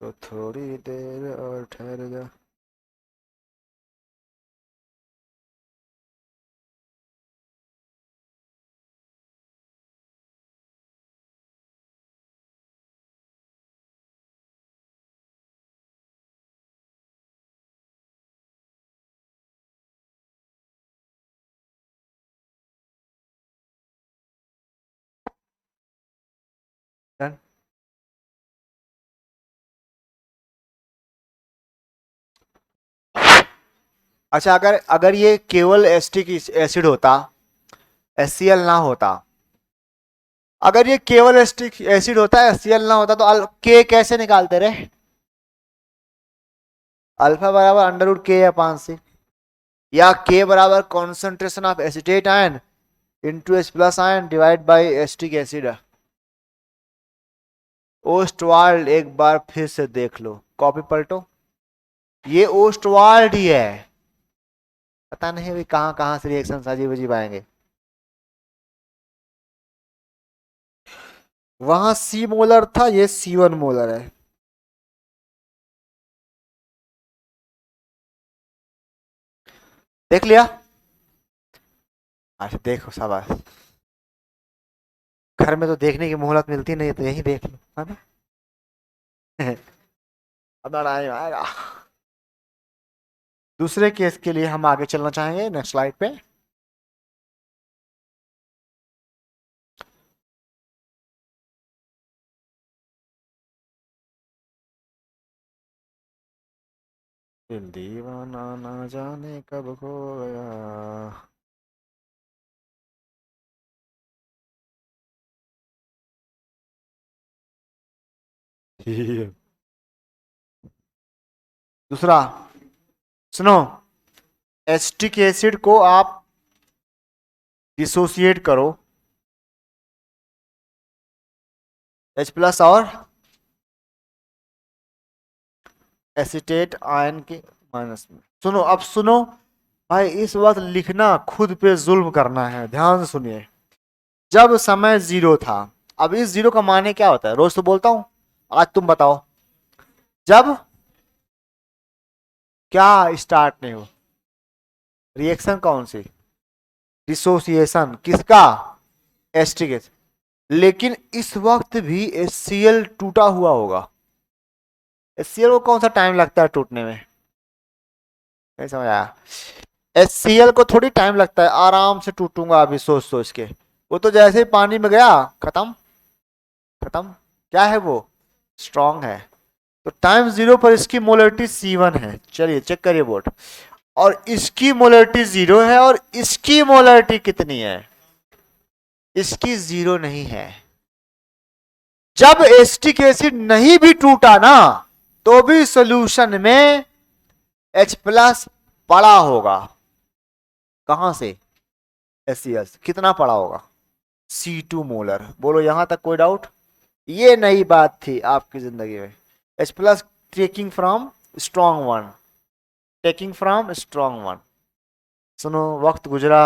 तो थोड़ी देर और ठहर जा। Done? अच्छा, अगर अगर ये केवल एस्टिक एसिड होता, HCl ना होता, अगर ये केवल एस्टिक एसिड होता, HCl ना होता, तो के कैसे निकालते रहे? अल्फा बराबर अंडर रूट के अपान सी, या के बराबर concentration of acetate ion into H plus ion divide by acetic acid. Ostwald एक बार फिर से देख लो, कॉपी पलटो, ये ओस्टवाल्ड ही है। पता नहीं भी कहां कहां से रिएक्शन अजीब अजीब आएंगे। वहां सी मोलर था, ये C1 मोलर है। देख लिया? अच्छा देखो, शाबाश। घर में तो देखने की मोहलत मिलती नहीं, तो यही देख लो, है ना? अब टाइम आएगा। दूसरे केस के लिए हम आगे चलना चाहेंगे, नेक्स्ट स्लाइड पे। दिल दीवाना ना जाने कब खो गया। दूसरा सुनो, एसिटिक एसिड को आप डिसोसिएट करो H प्लस और एसिटेट आयन के माइनस में। सुनो, अब सुनो भाई, इस वक्त लिखना खुद पे जुल्म करना है, ध्यान से सुनिए। जब समय 0 था, अब इस 0 का माने क्या होता है? रोज तो बोलता हूं, आज तुम बताओ। जब क्या स्टार्ट नहीं हो, रिएक्शन कौन सी? डिसोसिएशन, किसका? Acetic acid. लेकिन इस वक्त भी HCl टूटा हुआ होगा, HCl को कौन सा टाइम लगता है टूटने में, नहीं समझ आया? HCl को थोड़ी टाइम लगता है, आराम से टूटूंगा अभी सोच सोच के। वो तो जैसे ही पानी में गया खत्म, खत्म। क्या है वो, स्ट्रांग है। तो टाइम जीरो पर इसकी मोलरिटी C1 है, चलिए चेक करिए बोर्ड। और इसकी मोलरिटी जीरो है, और इसकी मोलरिटी कितनी है, इसकी जीरो नहीं है। जब एसिटिक एसिड नहीं भी टूटा ना, तो भी सॉल्यूशन में H प्लस पड़ा होगा। कहां से, HCl कितना पड़ा होगा, C2 मोलर। बोलो यहां तक कोई डाउट? ये नई बात थी आपकी जिंदगी में। H plus taking from strong one, taking from strong one. सुनो, वक्त गुजरा,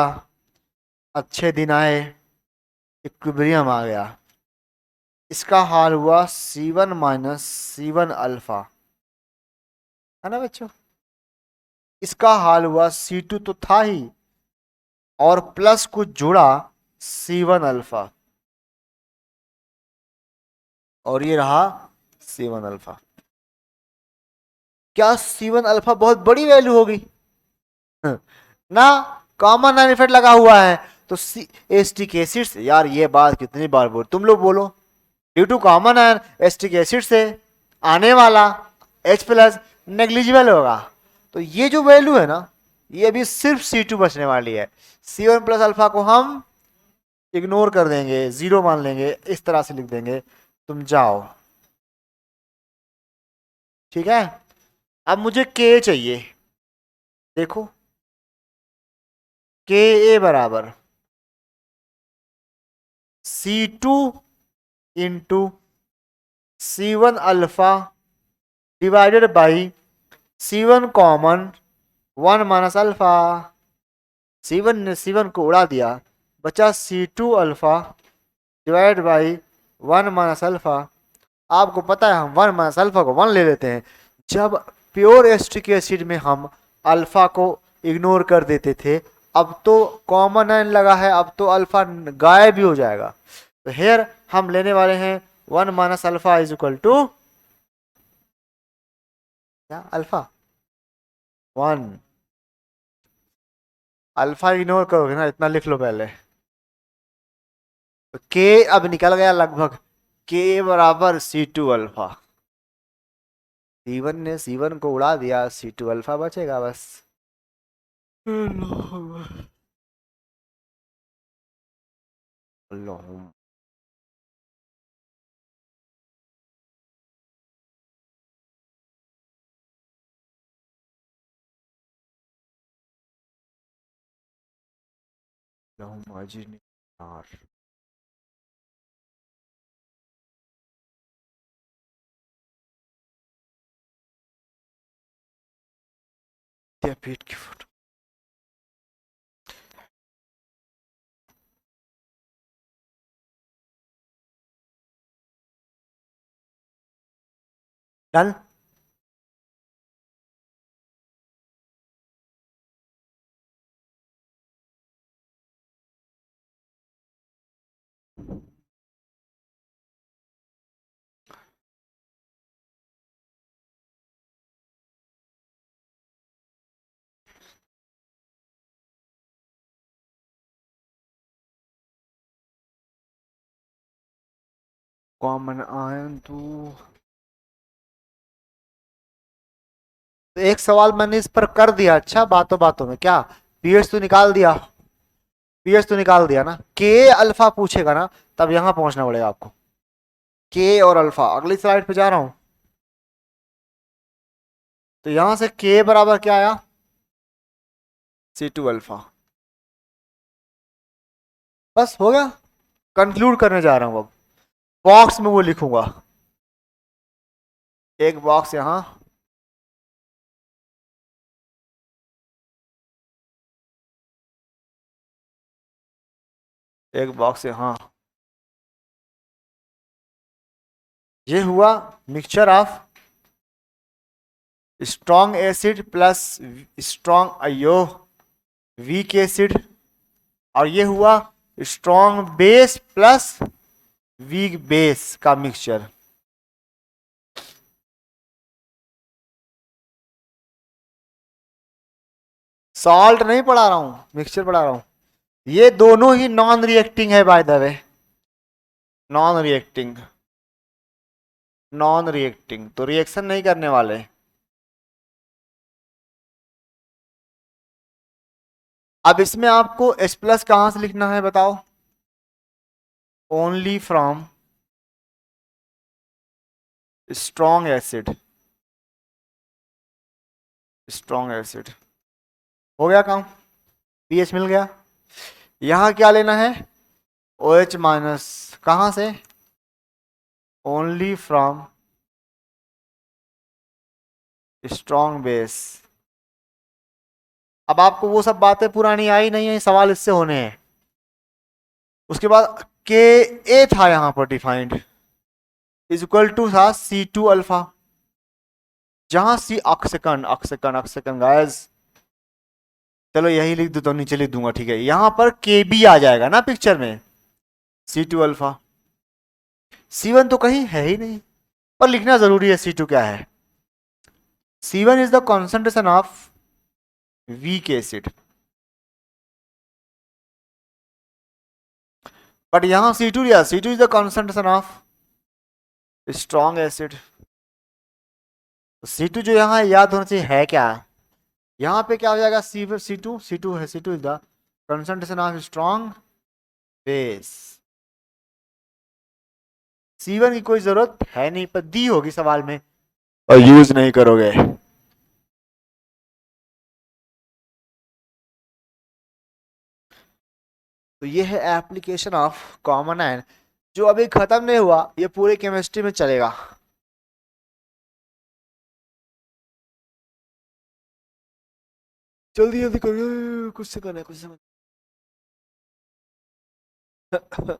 अच्छे दिन आए, इक्विलिब्रियम आ गया। इसका हाल हुआ C1 माइनस C1 अल्फा, है ना बच्चों? इसका हाल हुआ C2 तो था ही, और प्लस कुछ जुड़ा C1 अल्फा, और ये रहा C1 अल्फा। क्या C1 अल्फा बहुत बड़ी वैल्यू होगी? ना, कॉमन आयन इफेक्ट लगा हुआ है। तो एसिटिक एसिड, यार ये बात कितनी बार बोल, तुम लोग बोलो। Due to common ion acetic acid से आने वाला H प्लस नेग्लिजिबल होगा। तो ये जो वैल्यू है ना, ये अभी सिर्फ C2 बचने वाली है। C1 प्लस अल्फा को हम इग्नोर कर देंगे, जीरो मान लेंगे, इस तरह से लिख देंगे, तुम जाओ। ठीक है, अब मुझे K चाहिए। देखो Ka बराबर C2 into C1 alpha divided by C1 common 1 minus alpha. C1 ने C1 को उड़ा दिया, बचा C2 alpha divide by 1 minus alpha. आपको पता है हम 1 माइनस अल्फा को 1 ले लेते हैं। जब प्योर एसिटिक एसिड में हम अल्फा को इग्नोर कर देते थे, अब तो कॉमन आयन लगा है, अब तो अल्फा गायब भी हो जाएगा। तो हेयर हम लेने वाले हैं 1 minus alpha is equal to क्या, अल्फा 1। अल्फा इग्नोर करोगे ना, इतना लिख लो पहले। तो के अब निकल गया लगभग, के बराबर C2 अल्फा। C1 ने C1 को उड़ा दिया, C2 अल्फा बचेगा बस। अल्लाह। यार पीठ की फोटो डन। कॉमन आयन तो एक सवाल मैंने इस पर कर दिया, अच्छा बातों बातों में, क्या पीएच तो निकाल दिया, पीएच तो निकाल दिया ना। के अल्फा पूछेगा ना, तब यहां पहुंचना पड़ेगा आपको। के और अल्फा, अगली स्लाइड पे जा रहा हूं। तो यहां से के बराबर क्या आया, C2 अल्फा। बस हो गया, कंक्लूड करने जा रहा हूं अब। बॉक्स में वो लिखूंगा, एक बॉक्स यहां, एक बॉक्स यहां। ये हुआ mixture of strong acid plus strong अयो वीक एसिड, और ये हुआ strong base plus weak base का मिक्सचर। सॉल्ट नहीं पढ़ा रहा हूं, मिक्सचर पढ़ा रहा हूं। ये दोनों ही नॉन रिएक्टिंग है by the way, non reacting, non reacting तो रिएक्शन नहीं करने वाले। अब इसमें आपको H प्लस कहां से लिखना है बताओ? Only from strong acid, strong acid. हो गया काम, पीएच मिल गया। यहां क्या लेना है? OH माइनस, कहां से? Only from strong base. अब आपको वो सब बातें पुरानी आई नहीं है, सवाल इससे होने हैं। उसके बाद के ए था यहां पर डिफाइंड, इज इक्वल टू था C2 अल्फा, जहां सी ऑक्सीकन, ऑक्सीकन ऑक्सीकन गाइस, चलो यही लिख दो तो नीचे लिख दूंगा, ठीक है। यहां पर के बी आ जाएगा ना पिक्चर में, C2 अल्फा। C1 तो कहीं है ही नहीं, पर लिखना जरूरी है C2 क्या है। C1 is the concentration of weak acid, but यहां C2 लिया, C2 is the concentration of strong acid. C2 जो यहाँ याद होना चाहिए है क्या, यहाँ पे क्या हो जाएगा? C2 है, C2 is the concentration of strong base. C1 की कोई जरूरत है नहीं, पर दी होगी सवाल में और यूज नहीं करोगे। तो ये है एप्लीकेशन ऑफ कॉमन आयन, जो अभी खत्म नहीं हुआ, ये पूरे केमिस्ट्री में चलेगा। जल्दी जल्दी करो, कुछ से करना है, कुछ से करना।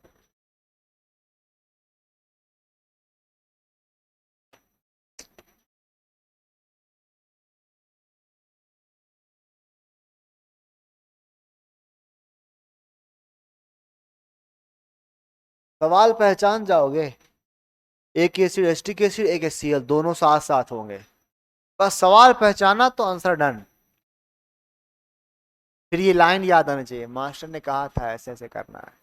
सवाल पहचान जाओगे, एक एसिड एस्टिक एसिड, एक HCl, दोनों साथ साथ होंगे। बस सवाल पहचाना तो आंसर डन। फिर ये लाइन याद आनी चाहिए, मास्टर ने कहा था ऐसे ऐसे करना है।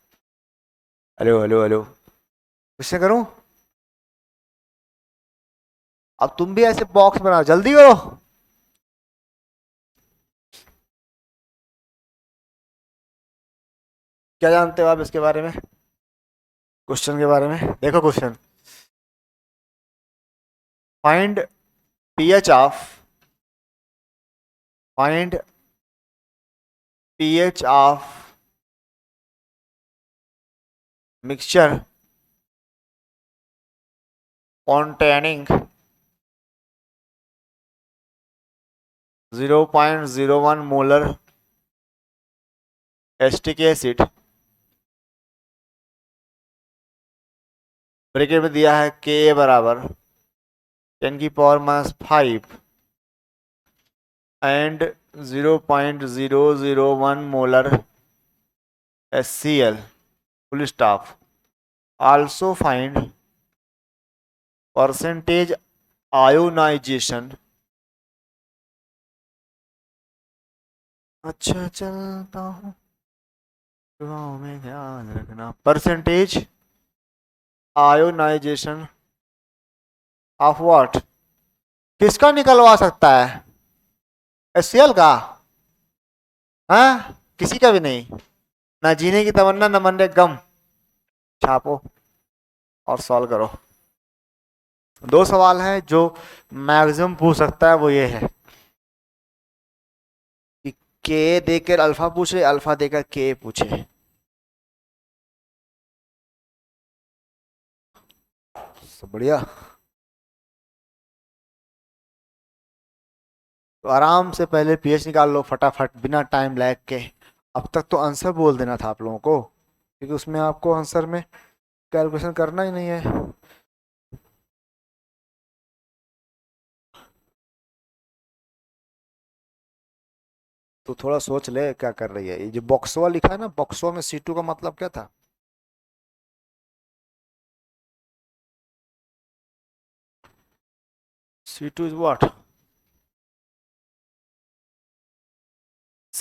हेलो हेलो हेलो, किससे करूं? अब तुम भी ऐसे बॉक्स बनाओ, जल्दी करो। क्या जानते हो आप इसके बारे में, क्वेश्चन के बारे में? देखो question, find pH of, find pH of mixture containing 0.01 molar acetic acid, bracket में दिया है के बराबर 10⁻⁵ and 0.001 molar HCl, full stop. Also find percentage ionisation. अच्छा चलता हूँ, दुआओं में ध्यान रखना। परसेंटेज आयोनाइजेशन ऑफ व्हाट, किसका निकलवा सकता है? HCl का? हाँ, किसी का भी नहीं। ना जीने की तमन्ना, न मरने का गम। छापो और सॉल्व करो। दो सवाल हैं जो मैक्सिमम पूछ सकता है, वो ये है कि के देकर अल्फा पूछे, अल्फा देकर के पूछे। सब बढ़िया। तो आराम से पहले पीएच निकाल लो फटाफट, बिना टाइम लैग के। अब तक तो आंसर बोल देना था आप लोगों को, क्योंकि उसमें आपको आंसर में कैलकुलेशन करना ही नहीं है। तो थोड़ा सोच ले क्या कर रही है। ये जो बॉक्सवा लिखा है ना, बॉक्सवा में C2 का मतलब क्या था? C2 is what?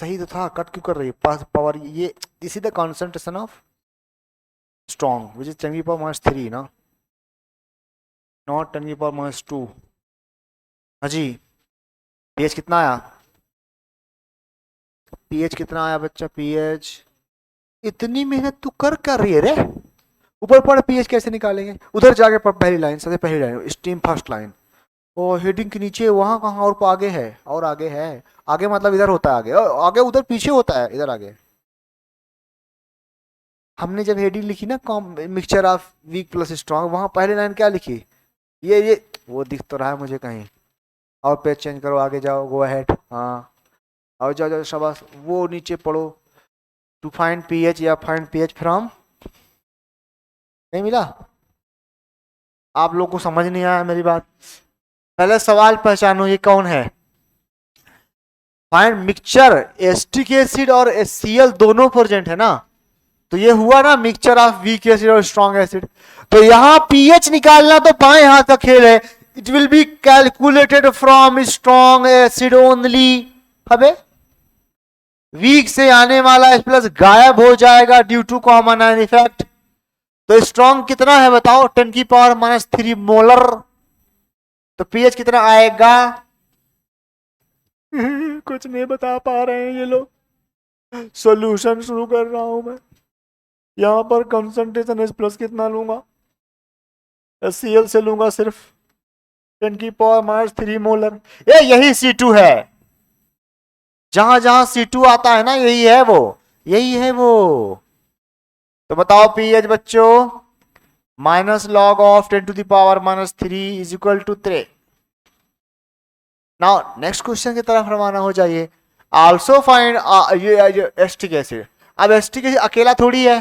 सही तो था, कट क्यों कर रही है? पास पावर ये, this is the concentration of strong which is 10 की पावर -3 ना, नॉट 10 की पावर -2। हाँ जी। पीएच कितना आया? पीएच कितना आया बच्चा? पीएच इतनी मेहनत तू कर रही है रे। ऊपर पढ़, पीएच कैसे निकालेंगे? उधर जाके पढ़, पहली लाइन, सबसे पहली लाइन, स्ट्रीम फर्स्ट लाइन। ओ हेडिंग के नीचे वहां कहाँ और आगे है? और आगे है? आगे मतलब इधर होता है आगे, आगे उधर पीछे होता है, इधर आगे। हमने जब हेडिंग लिखी ना, कॉम mixture of weak plus strong, वहां पहली लाइन क्या लिखी? ये वो दिख तो रहा है मुझे कहीं। और पेज चेंज करो, आगे जाओ, गो अहेड। हाँ, और जाओ जाओ, शाबाश, वो नीचे पढ़ो, टू फाइंड पीएच या फाइंड पीएच फ्रॉम। नहीं मिला? आप लोग को समझ नहीं आया मेरी बात? पहले सवाल पहचानो, ये कौन है? फाइंड मिक्सचर, एस्टिक एसिड और HCl दोनों प्रेजेंट है ना, तो ये हुआ ना मिक्सचर ऑफ वीक एसिड और स्ट्रॉन्ग एसिड। तो यहां पीएच निकालना तो बाएं हाथ का खेल है। It will be calculated from strong acid only. अबे वीक से आने वाला एस प्लस गायब हो जाएगा due to common ion effect. तो स्ट्रॉन्ग कितना है बताओ? 10 की पावर -3 मोलर। तो पीएच कितना आएगा? कुछ नहीं बता पा रहे हैं ये लोग। सॉल्यूशन शुरू कर रहा हूं मैं। यहां पर कंसंट्रेशन एस प्लस कितना लूंगा? HCl से लूंगा सिर्फ 10 की पावर -3 मोलर। ये यही C2 है, जहां जहां C2 आता है ना, यही है वो, यही है वो। तो बताओ पीएच बच्चों, minus log of 10 to the power -3 is equal to 3। Now next question की तरफ रवाना हो जाइए। आल्सो फाइंड ये एस्टिक एसिड। अब एस्टिक एसिड अकेला थोड़ी है।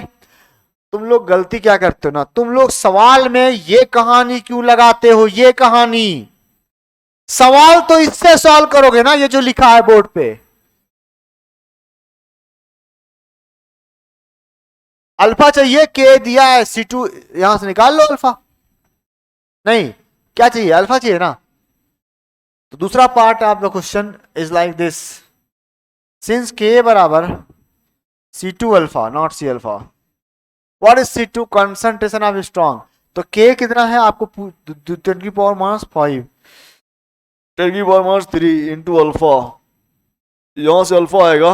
तुम लोग गलती क्या करते हो ना, तुम लोग सवाल में ये कहानी क्यों लगाते हो? ये कहानी, सवाल तो इससे सॉल्व करोगे ना, ये जो लिखा है बोर्ड पे। अल्फा चाहिए, के दिया है, C2 यहां से निकाल लो अल्फा। नहीं, क्या चाहिए? अल्फा चाहिए ना। तो दूसरा part of the question is like this, since के बराबर C2 alpha not C alpha, what is C2 concentration of strong. तो के कितना है आपको? 10 की पावर -5, 10 की पावर -3 इंटू अल्फा, यहां से अल्फा आएगा,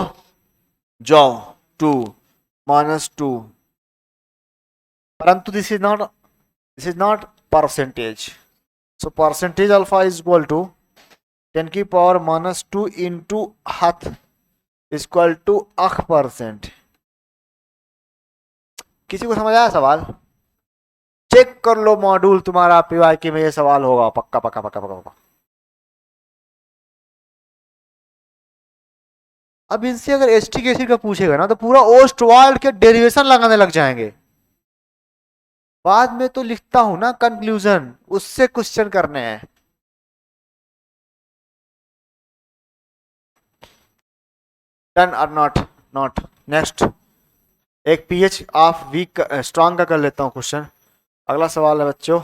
जाओ 2 -2। परंतु this is not percentage. So percentage alpha is equal to 10 की पावर -2 इंटू हथ इक्वल टू 8%। किसी को समझ आया सवाल? चेक कर लो मॉड्यूल तुम्हारा पीवाईक्यू में, ये सवाल होगा पक्का पक्का पक्का पक्का पक्का। अब इनसे अगर एस्टिक एसिड का पूछेगा ना, तो पूरा ओस्टवाल्ड के डेरिवेशन लगाने लग जाएंगे। बाद में तो लिखता हूं ना कंक्लूजन, उससे क्वेश्चन करने हैं। डन और नॉट? नॉट। नेक्स्ट, एक पीएच ऑफ वीक स्ट्रॉन्ग का कर लेता हूं क्वेश्चन। अगला सवाल है बच्चों,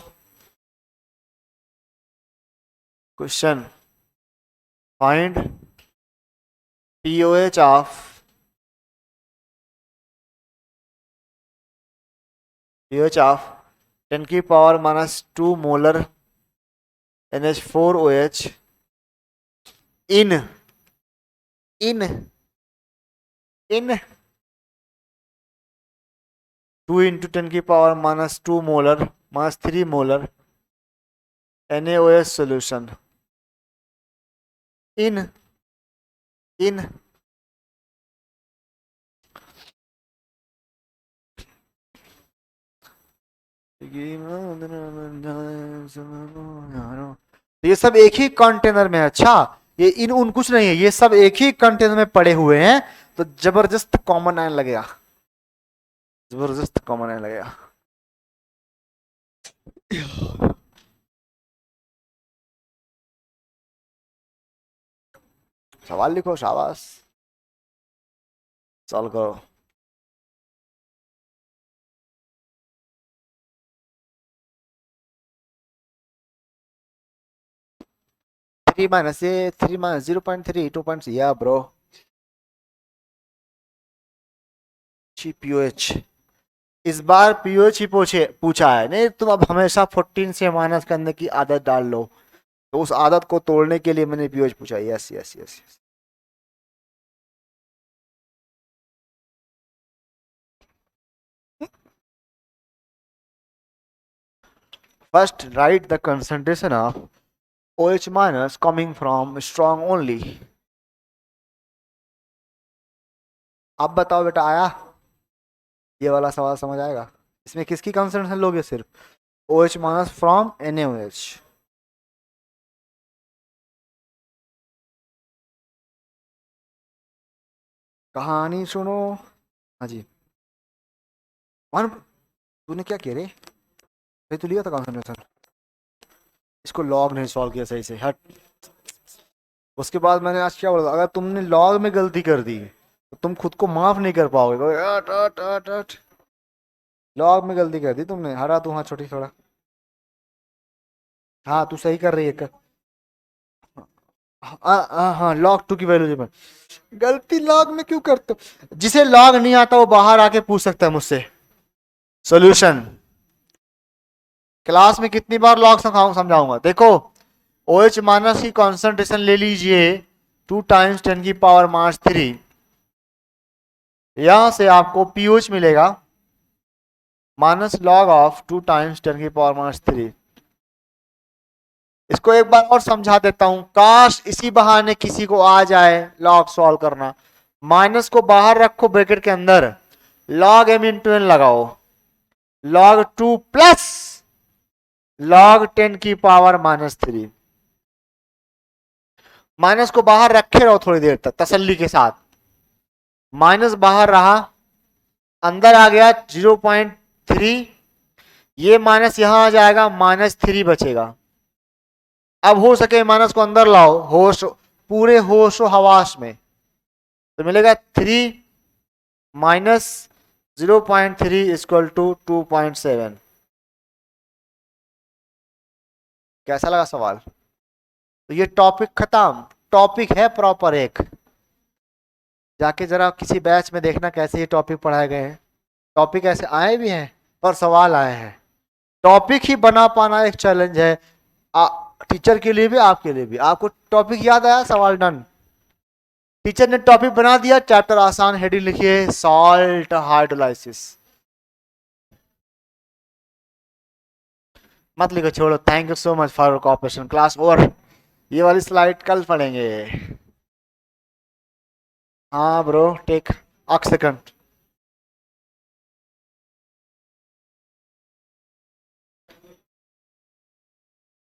question find pOH of pH of 10 की power -2 molar NH4OH in in in 2 into 10 की power -2 molar -3 molar NaOH solution in in ये सब एक ही कंटेनर में है। अच्छा, ये इन उन कुछ नहीं है, ये सब एक ही कंटेनर में पड़े हुए हैं। तो जबरदस्त कॉमन आयन लगेगा, जबरदस्त कॉमन आयन लगेगा। सवाल लिखो, शाबाश, सॉल्व करो। 3 minus a 3 minus 0.3 2 points, yeah bro. POH, इस बार पीओएच ही पूछा है। नहीं तुम अब हमेशा 14 से माइनस करने की आदत डाल लो, तो उस आदत को तोड़ने के लिए मैंने पीओएच पूछा। Yes yes yes yes. First right the concentration of OH minus coming from strong only। अब बताओ बेटा, आया ये वाला सवाल समझ आएगा? इसमें किसकी कंसंट्रेशन लोगे? सिर्फ OH माइनस फ्रॉम NaOH। कहानी सुनो। हाँ जी, वन तूने क्या किया रे? भाई तू लिया था कंसंट्रेशन, इसको लॉग नहीं सॉल्व किया सही से, हट। उसके बाद मैंने आज क्या बोला, अगर तुमने लॉग में गलती कर दी तो तुम खुद को माफ नहीं कर पाओगे। हट हट हट हट, लॉग में गलती कर दी तुमने। हरा तू, हाँ छोटी थोड़ा, हाँ तू सही कर रही है कर। हाँ हाँ, लॉग 2 की वैल्यू जब गलती लॉग में क्यों करते हो? जिसे लॉग नहीं आता वो बाहर आके पूछ सकता है मुझसे सॉल्यूशन। क्लास में कितनी बार लॉग समझाऊंगा? देखो OH माइनस की कॉन्सेंट्रेशन ले लीजिए 2 टाइम्स 10 की पावर माइनस 3, यहां से आपको पीओएच मिलेगा माइनस लॉग ऑफ 2 टाइम्स 10 की पावर माइनस 3। इसको एक बार और समझा देता हूं, काश इसी बहाने किसी को आ जाए लॉग सॉल्व करना। माइनस को बाहर रखो ब्रैकेट के अंदर, लॉग m इंटू एन लगाओ, log 2 प्लस log 10 की पावर माइनस 3। माइनस को बाहर रखे रहो थोड़ी देर तक तसल्ली के साथ। माइनस बाहर रहा, अंदर आ गया 0.3, ये माइनस यहां आ जाएगा, माइनस 3 बचेगा। अब हो सके माइनस को अंदर लाओ, होश पूरे होशो हवास में, तो मिलेगा 3 माइनस 0.3 इक्वल टू 2.7। कैसा लगा सवाल? तो ये टॉपिक खत्म। टॉपिक है प्रॉपर एक, जाके जरा किसी बैच में देखना कैसे ये टॉपिक पढ़ाए गए हैं। टॉपिक ऐसे आए भी हैं और सवाल आए हैं। टॉपिक ही बना पाना एक चैलेंज है, टीचर के लिए भी आपके लिए भी। आपको टॉपिक याद आया, सवाल डन। टीचर ने टॉपिक बना दिया, चैप्टर आसान, हेडिंग लिखिए सॉल्ट हाइड्रोलाइसिस। मत लिखो, छोड़ो। Thank you so much for your cooperation. Class over. ये वाली स्लाइड कल पढ़ेंगे। हाँ ब्रो, टेक अ सेकंड।